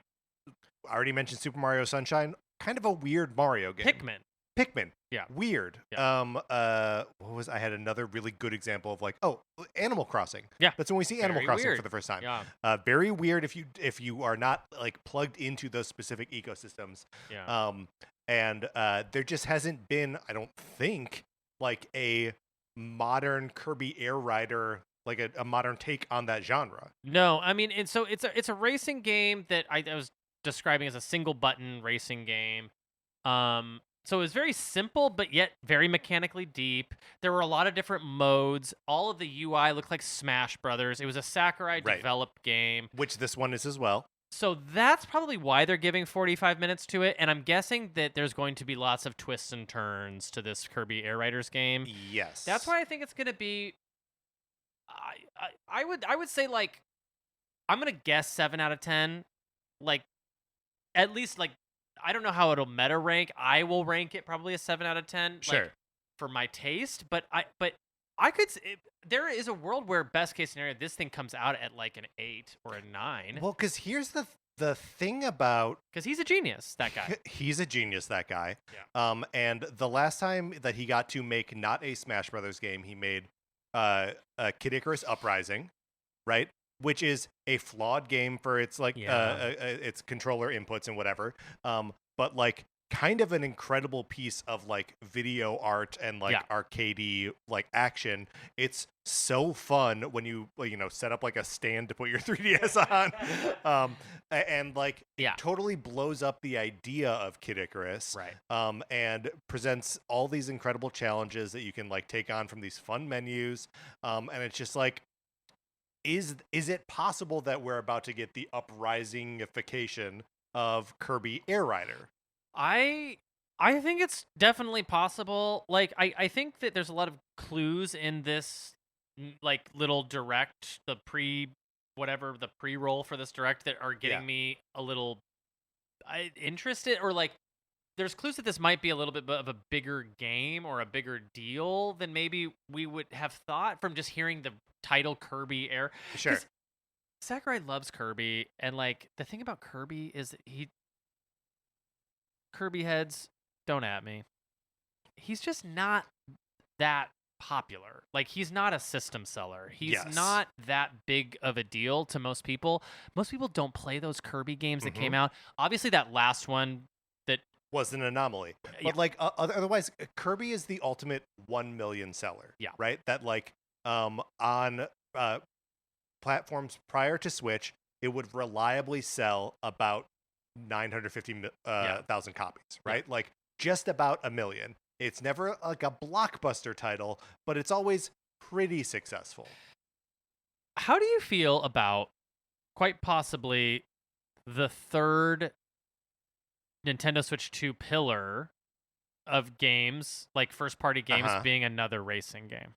A: I already mentioned Super Mario Sunshine. Kind of a weird Mario game. Pikmin.
B: Yeah.
A: Weird.
B: Yeah.
A: I had another really good example of like, Animal Crossing.
B: Yeah.
A: That's when we see Animal Crossing for the first time.
B: Yeah.
A: Very weird if you are not like plugged into those specific ecosystems.
B: Yeah.
A: And there just hasn't been, I don't think, like a modern Kirby Air Rider like a modern take on that genre.
B: No, I mean, and so it's a racing game that I was describing as a single button racing game. So it was very simple, but yet very mechanically deep. There were a lot of different modes. All of the UI looked like Smash Brothers. It was a Sakurai developed game,
A: which this one is as well.
B: So that's probably why they're giving 45 minutes to it, and I'm guessing that there's going to be lots of twists and turns to this Kirby Air Riders game.
A: Yes,
B: that's why I think it's going to be. I would say like I'm gonna guess 7 out of 10. Like at least like. I don't know how it'll meta rank. I will rank it probably a 7 out of 10.
A: Sure.
B: Like, for my taste, but I could. There is a world where best case scenario, this thing comes out at like an 8 or a 9.
A: Well, because here's the thing about
B: because he's a genius, that guy.
A: He's a genius, that guy.
B: Yeah.
A: And the last time that he got to make not a Smash Brothers game, he made Kid Icarus Uprising, right? Which is a flawed game for its like its controller inputs and whatever. But like kind of an incredible piece of like video art and like arcadey like action. It's so fun when you set up like a stand to put your 3DS on. And like it totally blows up the idea of Kid Icarus.
B: Right.
A: And presents all these incredible challenges that you can like take on from these fun menus. And it's just like, is it possible that we're about to get the uprising-ification of Kirby Air Rider?
B: I think it's definitely possible. Like I think that there's a lot of clues in this like little direct, the pre-roll for this direct that are getting me a little interested, or like there's clues that this might be a little bit of a bigger game or a bigger deal than maybe we would have thought from just hearing the title Kirby Air.
A: Sure.
B: Sakurai loves Kirby, and like the thing about Kirby is Kirby heads, don't at me. He's just not that popular. Like he's not a system seller. He's not that big of a deal to most people. Most people don't play those Kirby games that came out. Obviously that last one that
A: was an anomaly. But like otherwise Kirby is the ultimate 1 million seller.
B: Yeah.
A: Right? That like on platforms prior to Switch, it would reliably sell about 950,000 copies, right?
B: Yeah.
A: Like just about 1 million. It's never like a blockbuster title, but it's always pretty successful.
B: How do you feel about quite possibly the third Nintendo Switch 2 pillar of games, like first-party games, being another racing game?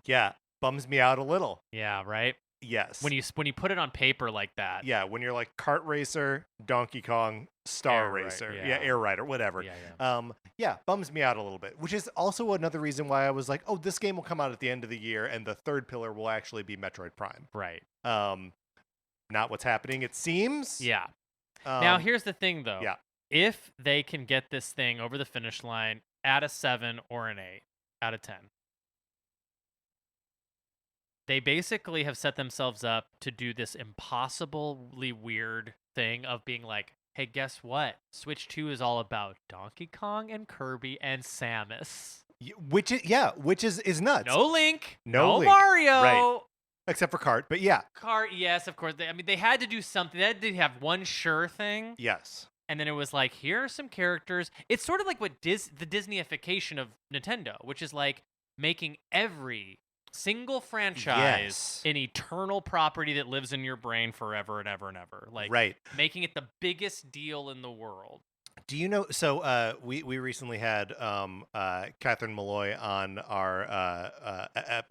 A: Yeah, bums me out a little.
B: Yeah, right?
A: Yes.
B: When you put it on paper like that.
A: Yeah, when you're like Kart Racer, Donkey Kong, Star Racer, Air Rider, whatever.
B: Yeah.
A: Bums me out a little bit, which is also another reason why I was like, oh, this game will come out at the end of the year, and the third pillar will actually be Metroid Prime.
B: Right.
A: Not what's happening, it seems.
B: Yeah. Now, here's the thing, though.
A: Yeah.
B: If they can get this thing over the finish line at a 7 or an 8 out of 10, they basically have set themselves up to do this impossibly weird thing of being like, hey, guess what? Switch 2 is all about Donkey Kong and Kirby and Samus.
A: Which is nuts.
B: No Link.
A: No Link.
B: Mario.
A: Right. Except for Kart, but yeah.
B: Kart, yes, of course. They had to do something. They had to have one sure thing.
A: Yes.
B: And then it was like, here are some characters. It's sort of like what the Disneyification of Nintendo, which is like making every single franchise an eternal property that lives in your brain forever and ever and ever. Like making it the biggest deal in the world.
A: Do you know? So we recently had Catherine Malloy on our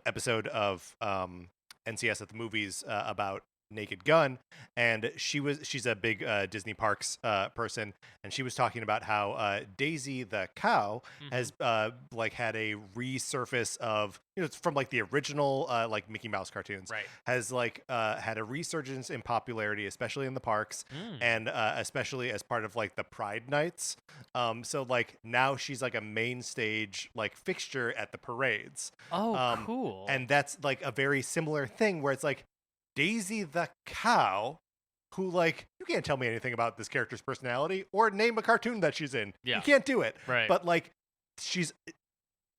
A: episode of NCS at the Movies about Naked Gun, and she's a big Disney Parks person, and she was talking about how Daisy the cow has like had a resurface of, it's from like the original like Mickey Mouse cartoons, has like had a resurgence in popularity, especially in the parks, and especially as part of like the Pride Nights. So like now she's like a main stage like fixture at the parades.
B: Oh, cool.
A: And that's like a very similar thing where it's like Daisy the cow, who like, you can't tell me anything about this character's personality or name a cartoon that she's in.
B: Yeah.
A: You can't do it.
B: Right.
A: But like she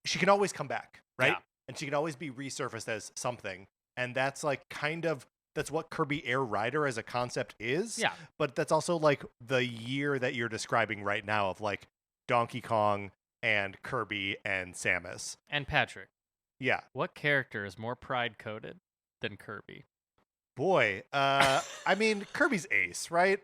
A: can always come back, right?
B: Yeah.
A: And she can always be resurfaced as something. and that's like that's what Kirby Air Rider as a concept is.
B: Yeah.
A: But that's also like the year that you're describing right now of like Donkey Kong and Kirby and Samus.
B: And Patrick.
A: Yeah.
B: What character is more pride-coded than Kirby?
A: Boy, I mean, Kirby's ace, right?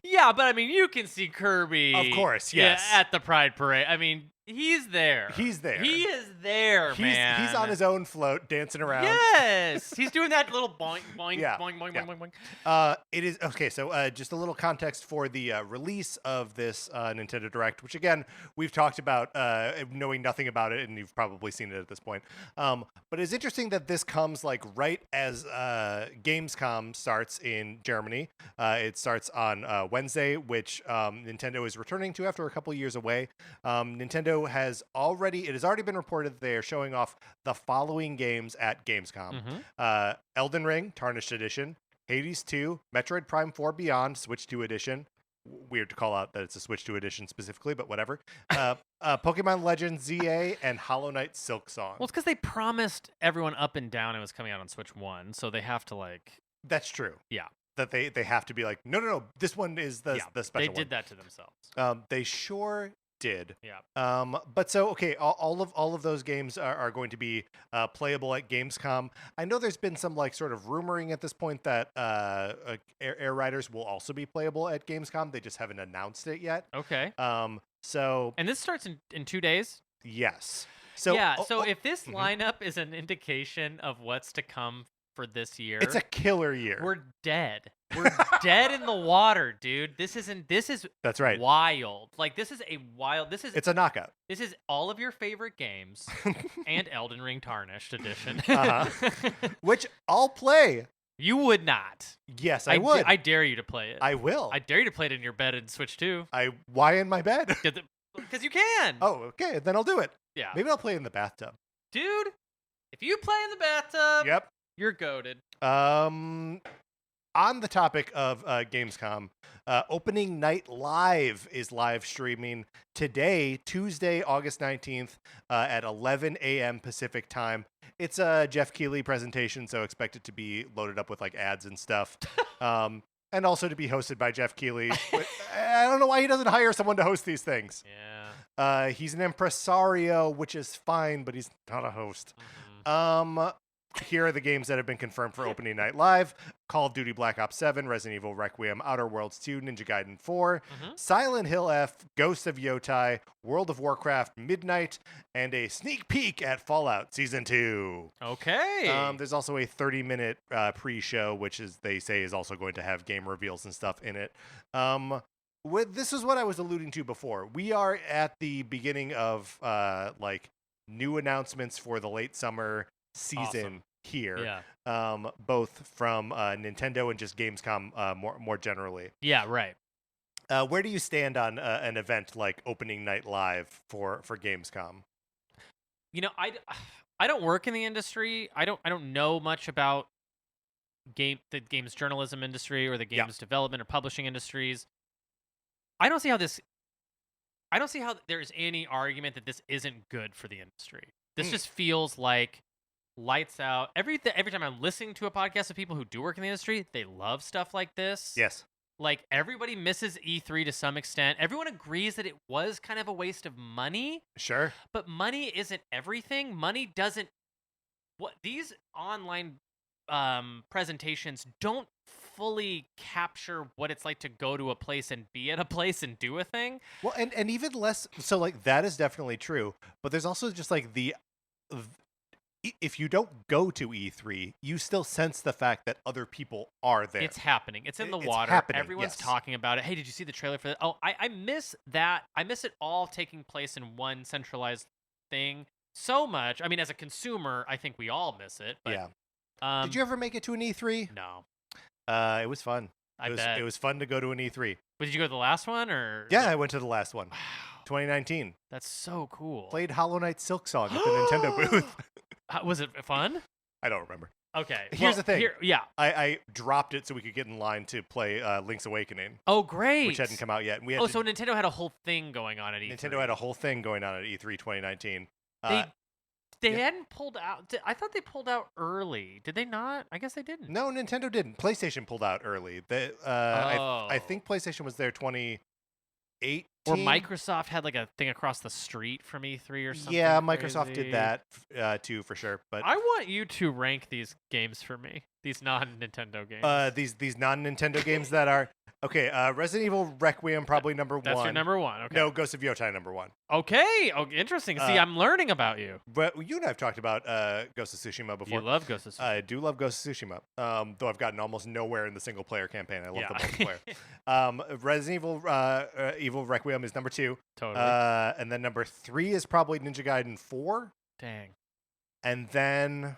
B: Yeah, but I mean, you can see Kirby.
A: Of course, yes.
B: At the Pride Parade. I mean, he's there.
A: He's there.
B: He is there, man.
A: He's on his own float, dancing around.
B: Yes, he's doing that little boing, boing,
A: Yeah.
B: boing, boing,
A: Yeah.
B: boing, boing, boing.
A: It is okay. So, just a little context for the release of this Nintendo Direct, which again we've talked about, knowing nothing about it, and you've probably seen it at this point. But it's interesting that this comes like right as GamesCom starts in Germany. It starts on Wednesday, which Nintendo is returning to after a couple years away. Nintendo has already been reported that they are showing off the following games at Gamescom: Elden Ring Tarnished Edition, Hades 2, Metroid Prime 4 Beyond Switch 2 Edition. Weird to call out that it's a Switch 2 edition specifically, but whatever. Pokemon Legends ZA and Hollow Knight Silk Song.
B: Well, it's because they promised everyone up and down it was coming out on Switch 1, so they have to like.
A: That's true.
B: Yeah.
A: That they have to be like, no, this one is the special one.
B: They did that to themselves.
A: They sure did.
B: Yeah.
A: But so okay, all of those games are going to be playable at Gamescom. I know there's been some like sort of rumoring at this point that Air Riders will also be playable at Gamescom. They just haven't announced it yet.
B: Okay.
A: So
B: and this starts in 2 days.
A: Yes. So
B: yeah. So if this lineup is an indication of what's to come for this year,
A: it's a killer year.
B: We're dead. We're dead in the water, dude. This is
A: That's right.
B: Wild. Like this is
A: it's a knockout.
B: This is all of your favorite games and Elden Ring Tarnished Edition.
A: Which I'll play.
B: You would not.
A: Yes, I would.
B: I dare you to play it.
A: I will.
B: I dare you to play it in your bed and Switch 2.
A: Why in my bed?
B: Because you can.
A: Oh, okay. Then I'll do it.
B: Yeah.
A: Maybe I'll play in the bathtub.
B: Dude, if you play in the bathtub,
A: yep,
B: you're goated.
A: On the topic of Gamescom, Opening Night Live is live streaming today, Tuesday, August 19th, at 11 a.m. Pacific time. It's a Jeff Keighley presentation, so expect it to be loaded up with like ads and stuff. And also to be hosted by Jeff Keighley. I don't know why he doesn't hire someone to host these things.
B: Yeah.
A: He's an impresario, which is fine, but he's not a host. Here are the games that have been confirmed for Opening Night Live: Call of Duty Black Ops 7, Resident Evil Requiem, Outer Worlds 2, Ninja Gaiden 4, Silent Hill F, Ghost of Yotai, World of Warcraft Midnight, and a sneak peek at Fallout Season 2.
B: Okay.
A: There's also a 30-minute pre-show, which they say is also going to have game reveals and stuff in it. This is what I was alluding to before. We are at the beginning of like new announcements for the late summer season here, both from Nintendo and just Gamescom more generally.
B: Yeah, right.
A: Where do you stand on an event like Opening Night Live for Gamescom?
B: You know, I don't work in the industry. I don't know much about the games journalism industry or the games development or publishing industries. I don't see how there's any argument that this isn't good for the industry. This just feels like lights out. Every time I'm listening to a podcast of people who do work in the industry, they love stuff like this.
A: Yes.
B: Like everybody misses E3 to some extent. Everyone agrees that it was kind of a waste of money.
A: Sure.
B: But money isn't everything. Money doesn't. What these online presentations don't fully capture what it's like to go to a place and be at a place and do a thing.
A: Well, and even less. So like that is definitely true. But there's also just like if you don't go to E3, you still sense the fact that other people are there.
B: It's happening. It's in the water. Everyone's talking about it. Hey, did you see the trailer for that? Oh, I miss that. I miss it all taking place in one centralized thing so much. I mean, as a consumer, I think we all miss it. But,
A: yeah. Did you ever make it to an E3?
B: No.
A: It was fun.
B: I bet.
A: It was fun to go to an E3.
B: But did you go to the last one? Or
A: yeah, I went to the last one.
B: Wow.
A: 2019.
B: That's so cool.
A: Played Hollow Knight Silk Song at the Nintendo booth.
B: Was it fun?
A: I don't remember.
B: Okay.
A: Here's the thing.
B: Yeah.
A: I dropped it so we could get in line to play Link's Awakening.
B: Oh, great.
A: Which hadn't come out yet. And
B: so Nintendo had a whole thing going on at E3.
A: Nintendo had a whole thing going on at E3 2019.
B: They hadn't pulled out. I thought they pulled out early. Did they not? I guess they didn't.
A: No, Nintendo didn't. PlayStation pulled out early. I think PlayStation was there 2018.
B: Or Microsoft had like a thing across the street from E3 or something.
A: Yeah, Microsoft did that too, for sure. But
B: I want you to rank these games for me. These non-Nintendo games.
A: These non-Nintendo games that are okay. Resident Evil Requiem probably number one.
B: That's your number one. Okay.
A: No, Ghost of Yotei number one.
B: Okay. Oh, interesting. See, I'm learning about you.
A: But you and I have talked about Ghost of Tsushima before.
B: You love Ghost of Tsushima.
A: I do love Ghost of Tsushima. Though I've gotten almost nowhere in the single player campaign. I love the multiplayer. Resident Evil Requiem is number 2.
B: Totally.
A: And then number 3 is probably Ninja Gaiden 4.
B: Dang.
A: And then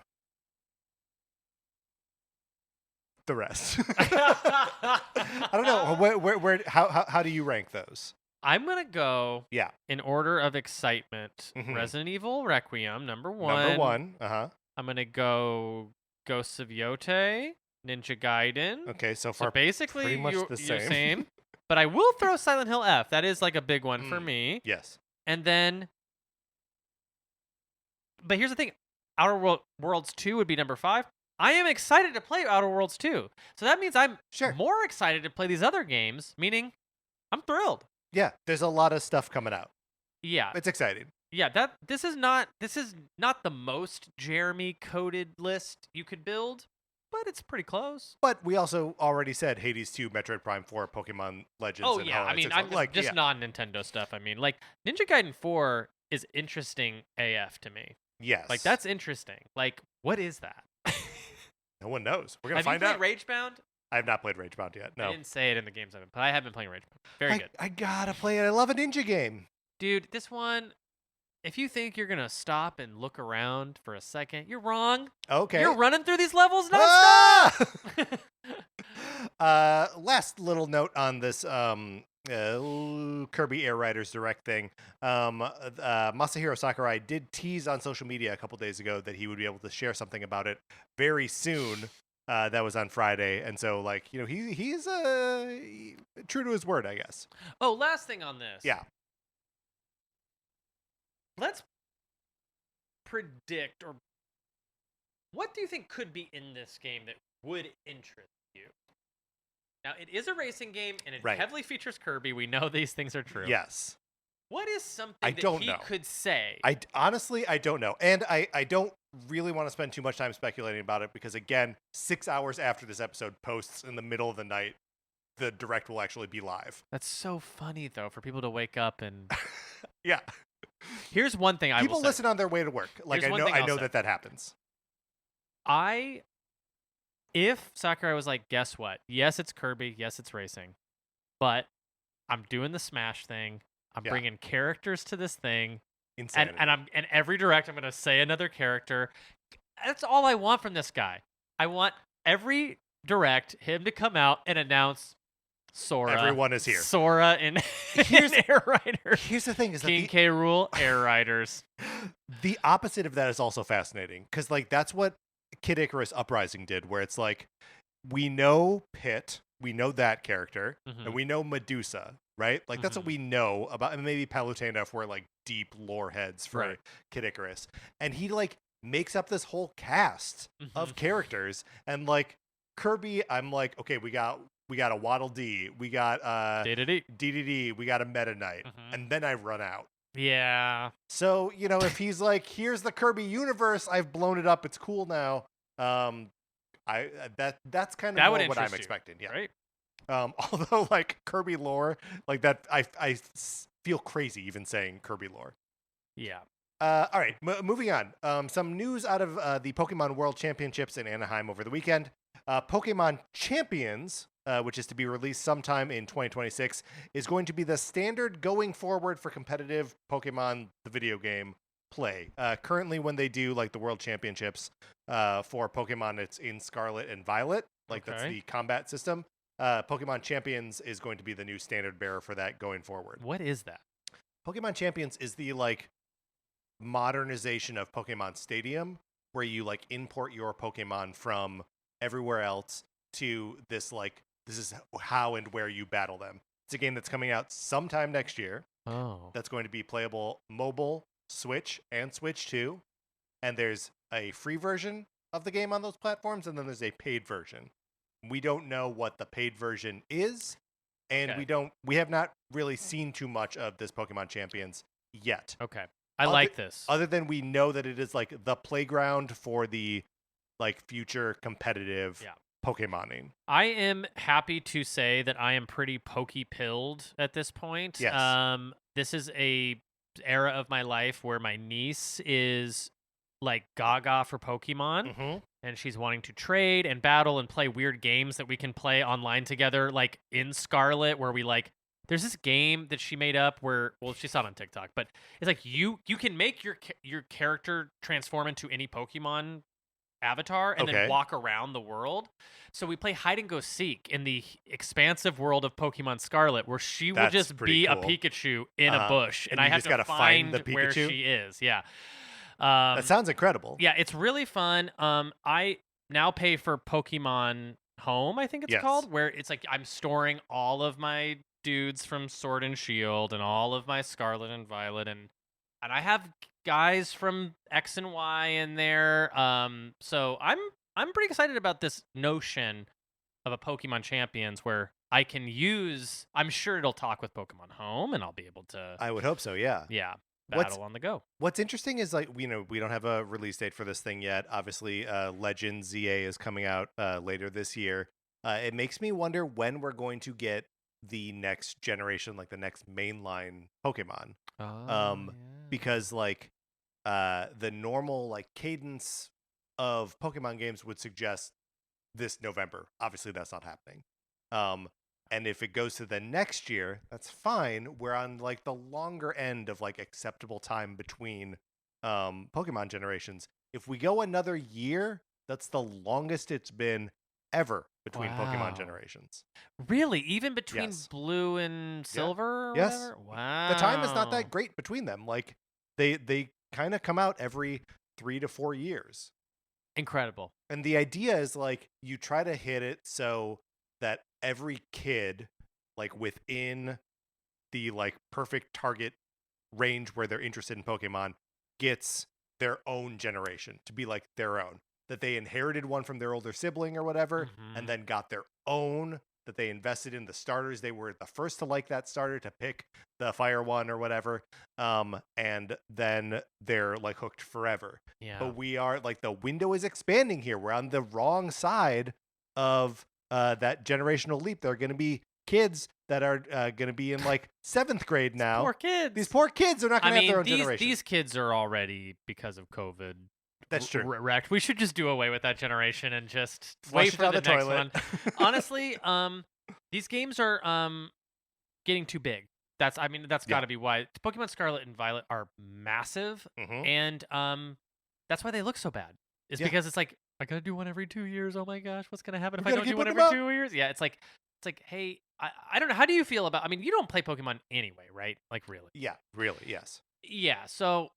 A: the rest. I don't know. How do you rank those?
B: I'm gonna go.
A: Yeah.
B: In order of excitement. Resident Evil Requiem, number 1.
A: Number 1.
B: I'm gonna go Ghosts of Yotei, Ninja Gaiden.
A: Okay, so far
B: basically
A: pretty much the
B: same. But I will throw Silent Hill F. That is like a big one for me.
A: Yes.
B: And then, but here's the thing: Outer Worlds 2 would be number 5. I am excited to play Outer Worlds 2. So that means I'm more excited to play these other games, meaning I'm thrilled.
A: Yeah, there's a lot of stuff coming out.
B: Yeah.
A: It's exciting.
B: Yeah, this is not the most Jeremy coded list you could build, but it's pretty close.
A: But we also already said Hades 2, Metroid Prime 4, Pokemon Legends.
B: Oh yeah, I mean, I'm just non-Nintendo stuff. I mean, like Ninja Gaiden 4 is interesting AF to me.
A: Yes.
B: Like that's interesting. Like, what is that?
A: No one knows. We're gonna find
B: out.
A: Have
B: you played Ragebound?
A: I have not played Ragebound yet. No.
B: I didn't say it in the games I've been playing. I have been playing Ragebound. Very good.
A: I gotta play it. I love a ninja game.
B: Dude, this one, if you think you're gonna stop and look around for a second, you're wrong.
A: Okay.
B: You're running through these levels nonstop.
A: Last little note on this Kirby Air Riders Direct thing. Masahiro Sakurai did tease on social media a couple days ago that he would be able to share something about it very soon. That was on Friday, and so like he's true to his word, I guess.
B: Oh, last thing on this.
A: Yeah.
B: Let's predict, or what do you think could be in this game that would interest you? Now, it is a racing game, and it heavily features Kirby. We know these things are true.
A: Yes.
B: What is something that he could say?
A: Honestly, I don't know. And I don't really want to spend too much time speculating about it because, again, 6 hours after this episode posts in the middle of the night, the Direct will actually be live.
B: That's so funny, though, for people to wake up and...
A: Yeah.
B: Here's one thing I will say.
A: People listen on their way to work. Like, I know that happens.
B: If Sakurai was like, guess what? Yes, it's Kirby. Yes, it's racing. But I'm doing the Smash thing. I'm bringing characters to this thing.
A: Insanity.
B: And every Direct, I'm going to say another character. That's all I want from this guy. I want every Direct, him to come out and announce Sora.
A: Everyone is here.
B: Sora and Air Riders.
A: Here's the thing: is that
B: King K. Rool, Air Riders.
A: The opposite of that is also fascinating because, like, that's what Kid Icarus Uprising did, where it's like we know Pit, we know that character, and we know Medusa, right? Like that's what we know about, and maybe Palutena if we're like deep lore heads for Kid Icarus, and he like makes up this whole cast of characters, and like Kirby, I'm like, okay, we got a Waddle Dee, we got DDD, we got a Meta Knight, and then I run out.
B: Yeah.
A: So, if he's like, here's the Kirby universe, I've blown it up, it's cool now. That's kind of what I'm expecting. Yeah.
B: Right.
A: Although like Kirby lore, like that, I feel crazy even saying Kirby lore.
B: Yeah.
A: All right, moving on. Some news out of the Pokemon World Championships in Anaheim over the weekend. Pokemon Champions, which is to be released sometime in 2026, is going to be the standard going forward for competitive Pokemon, the video game, play. Currently, when they do like the World Championships for Pokemon, it's in Scarlet and Violet. Like that's the combat system. Pokemon Champions is going to be the new standard bearer for that going forward.
B: What is that?
A: Pokemon Champions is the like modernization of Pokemon Stadium, where you like import your Pokemon from everywhere else to this like this is how and where you battle them. It's a game that's coming out sometime next year.
B: Oh.
A: That's going to be playable mobile, Switch, and Switch 2. and there's a free version of the game on those platforms, and then there's a paid version. We don't know what the paid version is, and we have not really seen too much of this Pokemon Champions yet.
B: Okay. I like this.
A: Other than we know that it is like the playground for the like future competitive Pokemoning.
B: I am happy to say that I am pretty pokey-pilled at this point.
A: Yes.
B: This is a era of my life where my niece is like gaga for Pokemon, and she's wanting to trade and battle and play weird games that we can play online together, like in Scarlet, where we like. There's this game that she made up where, well, she saw it on TikTok, but it's like you can make your character transform into any Pokemon avatar and then walk around the world. So we play hide and go seek in the expansive world of Pokemon Scarlet, where she will just be a Pikachu in a bush, and I have to find the where she is. Yeah,
A: that sounds incredible.
B: Yeah, it's really fun. I now pay for Pokemon Home, I think it's called, where it's like I'm storing all of my dudes from Sword and Shield and all of my Scarlet and Violet, and I have guys from X and Y in there. So I'm pretty excited about this notion of a Pokemon Champions where I can use. I'm sure it'll talk with Pokemon Home, and I'll be able to.
A: I would hope so. Yeah.
B: Yeah. Battle on the go.
A: What's interesting is like we don't have a release date for this thing yet. Obviously, Legends ZA is coming out later this year. It makes me wonder when we're going to get the next generation, like the next mainline Pokemon. Because like the normal like cadence of Pokemon games would suggest this November. Obviously, that's not happening. And if it goes to the next year, that's fine. We're on like the longer end of like acceptable time between Pokemon generations. If we go another year, that's the longest it's been ever between Pokemon generations.
B: Really? Even between Blue and Silver? Or
A: yes.
B: Whatever? Wow.
A: The time is not that great between them. Like they kind of come out every 3 to 4 years.
B: Incredible.
A: And the idea is like you try to hit it so that every kid like within the like perfect target range where they're interested in Pokemon gets their own generation to be like their own. That they inherited one from their older sibling or whatever, and then got their own, that they invested in the starters. They were the first to like that starter, to pick the fire one or whatever. And then they're like hooked forever.
B: Yeah.
A: But we are like, the window is expanding here. We're on the wrong side of that generational leap. There are going to be kids that are going to be in like 7th grade now.
B: Poor kids.
A: These poor kids are not going to have their own generation.
B: These kids are already, because of COVID,
A: that's true.
B: Wrecked. We should just do away with that generation and just wait for the next one. Honestly, these games are getting too big. That's got to be why. Pokemon Scarlet and Violet are massive, and that's why they look so bad. Is because it's like I gotta do one every 2 years. Oh my gosh, what's gonna happen if I don't do one every 2 years? Yeah, it's like hey, I don't know. How do you feel about? I mean, you don't play Pokemon anyway, right? Like really?
A: Yeah, really. Yes.
B: Yeah. So.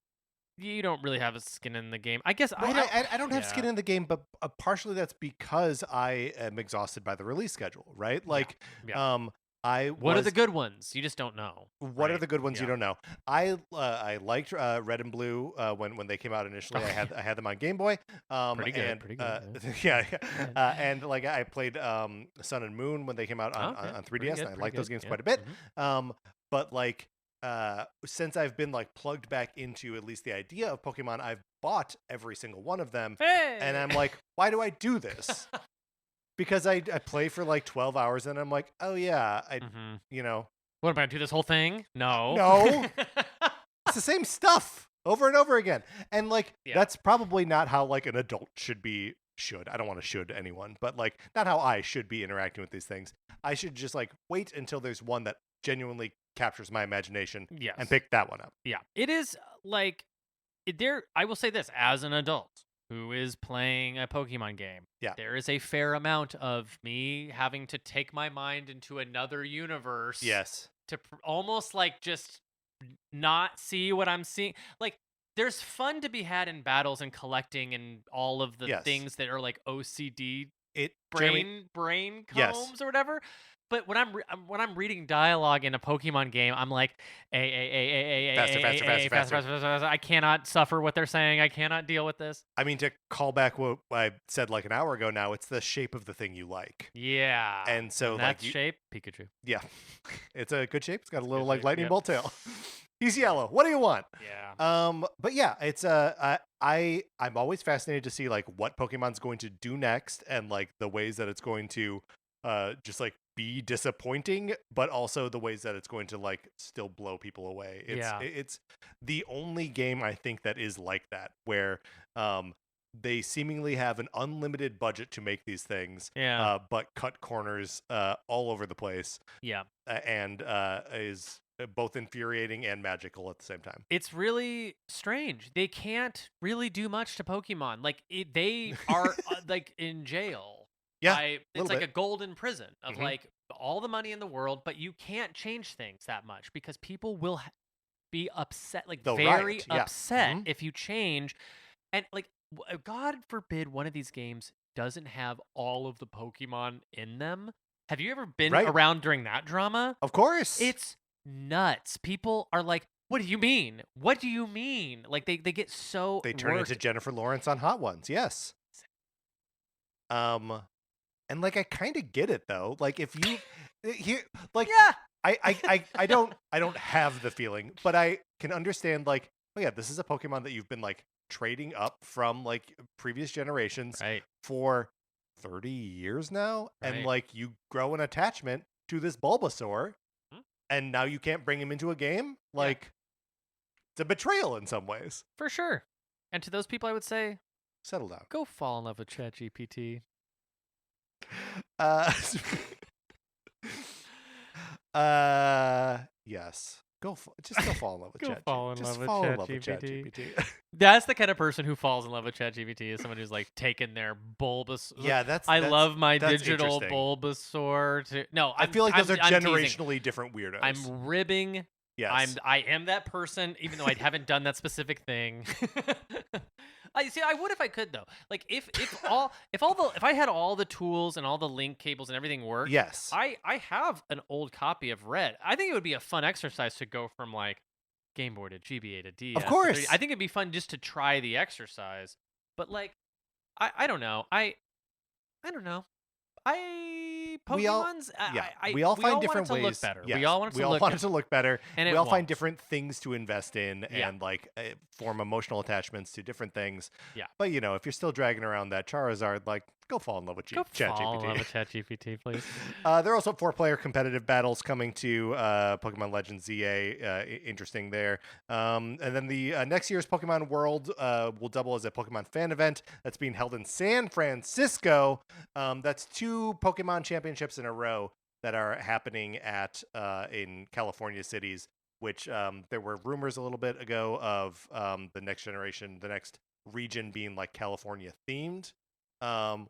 B: You don't really have a skin in the game. I guess
A: I don't have skin in the game, but partially that's because I am exhausted by the release schedule, right? Like,
B: what are the good ones? You just don't know.
A: What are the good ones you don't know? I liked Red and Blue when they came out initially. I had them on Game Boy. Pretty good. And like I played Sun and Moon when they came out on 3DS, and I liked those games quite a bit. But like. Since I've been like plugged back into at least the idea of Pokemon, I've bought every single one of them, and I'm like, why do I do this? Because I play for like 12 hours, and I'm like, oh yeah,
B: what am I gonna do this whole thing?
A: No, it's the same stuff over and over again, and like that's probably not how like an adult should be. I don't want to should anyone, but like not how I should be interacting with these things. I should just like wait until there's one that genuinely captures my imagination and pick that one up.
B: Yeah. It is like I will say this, as an adult who is playing a Pokemon game, there is a fair amount of me having to take my mind into another universe.
A: Yes.
B: To almost like just not see what I'm seeing. Like there's fun to be had in battles and collecting and all of the things that are like OCD brain combs or whatever. But when I'm reading dialogue in a Pokemon game, I'm like, faster. I cannot suffer what they're saying. I cannot deal with this.
A: I mean, to call back what I said like an hour ago now, it's the shape of the thing you like.
B: Yeah.
A: And so
B: that shape, Pikachu.
A: Yeah. It's a good shape. It's got a little like lightning bolt tail. He's yellow. What do you want?
B: Yeah.
A: But yeah, it's I'm always fascinated to see like what Pokemon's going to do next and like the ways that it's going to just like be disappointing, but also the ways that it's going to like still blow people away. It's the only game I think that is like that, where they seemingly have an unlimited budget to make these things, but cut corners all over the place.
B: Yeah.
A: And is both infuriating and magical at the same time.
B: It's really strange. They can't really do much to Pokemon. Like they are like in jail.
A: Yeah,
B: it's like a golden prison of like all the money in the world, but you can't change things that much because people will be upset, like very upset if you change. And like, God forbid one of these games doesn't have all of the Pokemon in them. Have you ever been around during that drama?
A: Of course.
B: It's nuts. People are like, what do you mean? What do you mean? Like they get so
A: they turn into Jennifer Lawrence on Hot Ones. Yes. And like I kind of get it though. Like if you here, like I don't have the feeling, but I can understand like, oh yeah, this is a Pokemon that you've been like trading up from like previous generations for 30 years now, and like you grow an attachment to this Bulbasaur, and now you can't bring him into a game. Like it's a betrayal in some ways,
B: for sure. And to those people, I would say,
A: settle down.
B: Go fall in love with ChatGPT.
A: Yes. Just go fall in love with ChatGPT.
B: Fall in love with ChatGPT. That's the kind of person who falls in love with ChatGPT, is someone who's like taken their Bulbasaur.
A: Yeah,
B: I love my digital Bulbasaur.
A: I feel like those are generationally different weirdos.
B: I'm ribbing.
A: Yes.
B: I am that person, even though I haven't done that specific thing. I would if I could though. Like if I had all the tools and all the link cables and everything worked.
A: Yes.
B: I have an old copy of Red. I think it would be a fun exercise to go from like Game Boy to GBA to DS.
A: Of course.
B: I think it'd be fun just to try the exercise. But like, I don't know. I don't know. We all find different ways. Look better.
A: Yes.
B: We all want it to look
A: better.
B: And
A: we all find different things to invest in and like form emotional attachments to different things.
B: Yeah.
A: But you know, if you're still dragging around that Charizard, like go fall in love with ChatGPT.
B: Fall in love with ChatGPT, please.
A: There are also 4-player competitive battles coming to Pokemon Legends ZA. Interesting there. And then the next year's Pokemon World will double as a Pokemon fan event that's being held in San Francisco. That's 2 Pokemon championships in a row that are happening in California cities, which there were rumors a little bit ago of the next region being like California themed.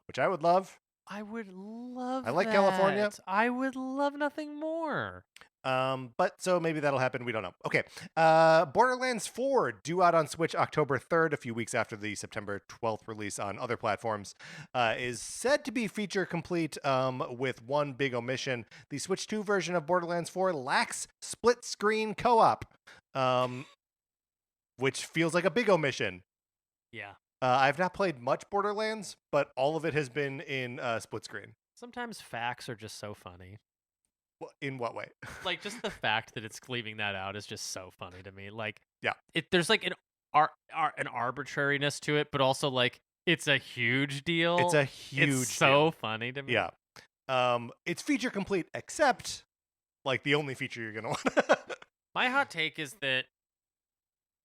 A: Which I would love.
B: I would love
A: I like California.
B: I would love nothing more.
A: But so maybe that'll happen. We don't know. Okay. Borderlands 4 due out on Switch October 3rd, a few weeks after the September 12th release on other platforms, is said to be feature complete with one big omission. The Switch 2 version of Borderlands 4 lacks split screen co-op, which feels like a big omission.
B: Yeah.
A: I've not played much Borderlands, but all of it has been in split screen.
B: Sometimes facts are just so funny.
A: In what way?
B: Like, just the fact that it's leaving that out is just so funny to me. Like,
A: yeah,
B: there's like an arbitrariness to it, but also like it's a huge deal.
A: It's
B: so funny to me.
A: Yeah. It's feature complete, except like the only feature you're gonna want.
B: My hot take is that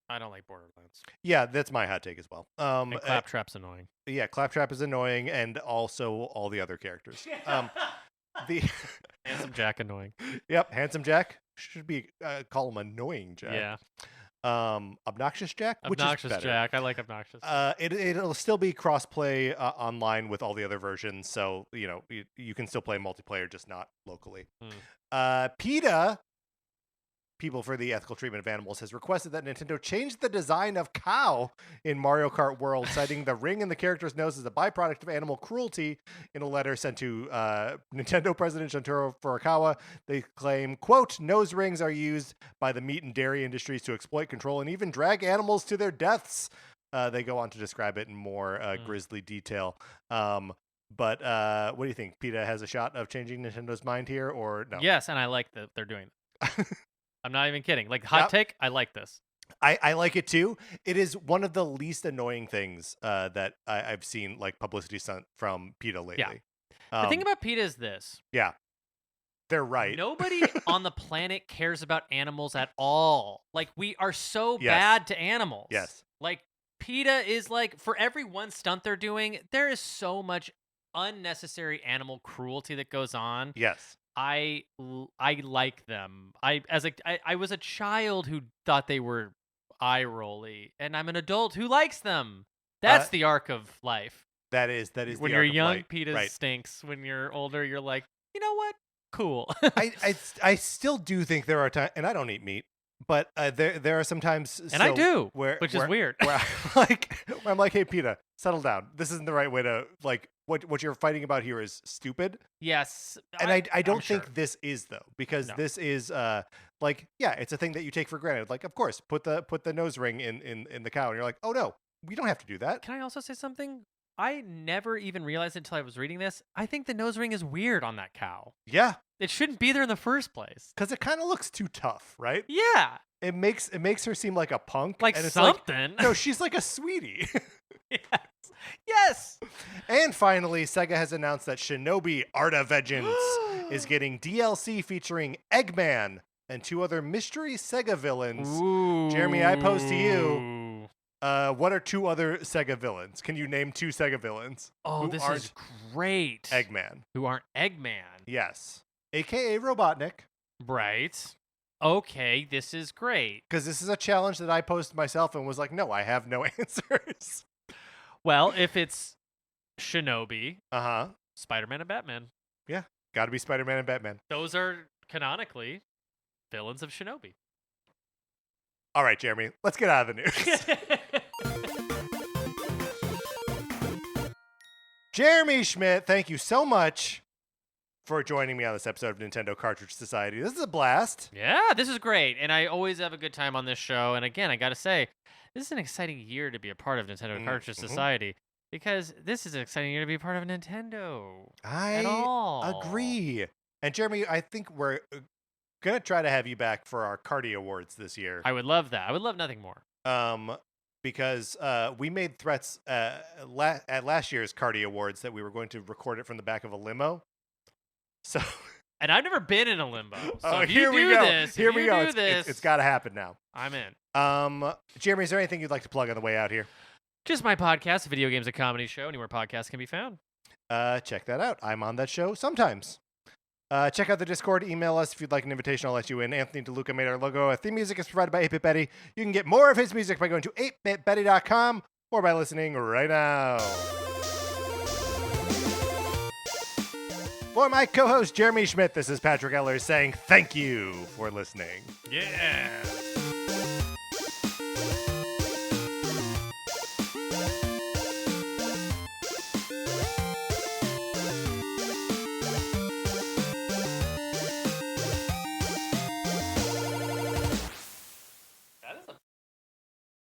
B: I don't like Borderlands.
A: Yeah, that's my hot take as well.
B: And Claptrap's annoying.
A: Yeah, Claptrap is annoying, and also all the other characters. The
B: Handsome Jack annoying.
A: Yep, Handsome Jack should be call him Annoying Jack.
B: Yeah.
A: Obnoxious Jack,
B: Obnoxious
A: which is better.
B: Jack. I like Obnoxious.
A: It'll still be cross-play online with all the other versions, so you know you can still play multiplayer, just not locally. PETA People for the Ethical Treatment of Animals has requested that Nintendo change the design of cow in Mario Kart World, citing the ring in the character's nose as a byproduct of animal cruelty. In a letter sent to Nintendo President Shuntaro Furukawa, they claim, quote, nose rings are used by the meat and dairy industries to exploit, control, and even drag animals to their deaths. They go on to describe it in more grisly detail. But what do you think? PETA has a shot of changing Nintendo's mind here, or no?
B: Yes, and I like that they're doing it. I'm not even kidding. Like, hot take, I like this.
A: I like it too. It is one of the least annoying things that I've seen, like, publicity sent from PETA lately.
B: Yeah. The thing about PETA is this.
A: Yeah. They're right.
B: Nobody on the planet cares about animals at all. Like, we are so bad to animals.
A: Yes.
B: Like, PETA is like, for every one stunt they're doing, there is so much unnecessary animal cruelty that goes on.
A: Yes.
B: I like them. I was a child who thought they were eye rolly, and I'm an adult who likes them. That's the arc of life.
A: That is
B: when
A: the
B: you're
A: arc of
B: young,
A: life.
B: PETA stinks. When you're older, you're like, you know what? Cool.
A: I still do think there are times, and I don't eat meat, but there are some times,
B: and I do,
A: which
B: is weird.
A: Where I'm like, hey, PETA, settle down. This isn't the right way to, like, what you're fighting about here is stupid.
B: Yes.
A: And I don't think this is, though, because this is like, yeah, it's a thing that you take for granted. Like, of course, put the nose ring in the cow, and you're like, oh no, we don't have to do that.
B: Can I also say something? I never even realized until I was reading this. I think the nose ring is weird on that cow.
A: Yeah.
B: It shouldn't be there in the first place.
A: Because it kind of looks too tough, right?
B: Yeah.
A: It makes her seem like a punk.
B: Like
A: and it's
B: something.
A: Like, no, she's like a sweetie.
B: Yes.
A: And finally, Sega has announced that Shinobi Art of Vengeance is getting DLC featuring Eggman and 2 other mystery Sega villains.
B: Ooh.
A: Jeremy, I pose to you. What are 2 other Sega villains? Can you name 2 Sega villains?
B: Oh, this is great.
A: Eggman.
B: Who aren't Eggman.
A: Yes. AKA Robotnik.
B: Right. Okay, this is great.
A: Because this is a challenge that I posed to myself and was like, no, I have no answers.
B: Well, if it's Shinobi,
A: uh-huh,
B: Spider-Man and Batman.
A: Yeah, gotta be Spider-Man and Batman.
B: Those are canonically villains of Shinobi.
A: All right, Jeremy, let's get out of the news. Jeremy Schmidt, thank you so much for joining me on this episode of Nintendo Cartridge Society. This is a blast.
B: Yeah, this is great. And I always have a good time on this show. And again, I got to say, this is an exciting year to be a part of Nintendo Cartridge Society. Because this is an exciting year to be a part of Nintendo.
A: I agree. And Jeremy, I think we're going to try to have you back for our Cardi Awards this year.
B: I would love that. I would love nothing more.
A: Because we made threats at last year's Cardi Awards that we were going to record it from the back of a limo. So,
B: and I've never been in a limbo. So if
A: here
B: you
A: we
B: do
A: go.
B: this,
A: here
B: if
A: we
B: you
A: go.
B: do this,
A: It's got to happen now.
B: I'm in.
A: Jeremy, is there anything you'd like to plug on the way out here?
B: Just my podcast, Video Games, a Comedy Show, anywhere podcasts can be found.
A: Check that out. I'm on that show sometimes. Check out the Discord. Email us if you'd like an invitation. I'll let you in. Anthony DeLuca made our logo. Our theme music is provided by 8-Bit Betty. You can get more of his music by going to 8bitbetty.com or by listening right now. For my co-host, Jeremy Schmidt, this is Patrick Ellers saying thank you for listening.
B: Yeah.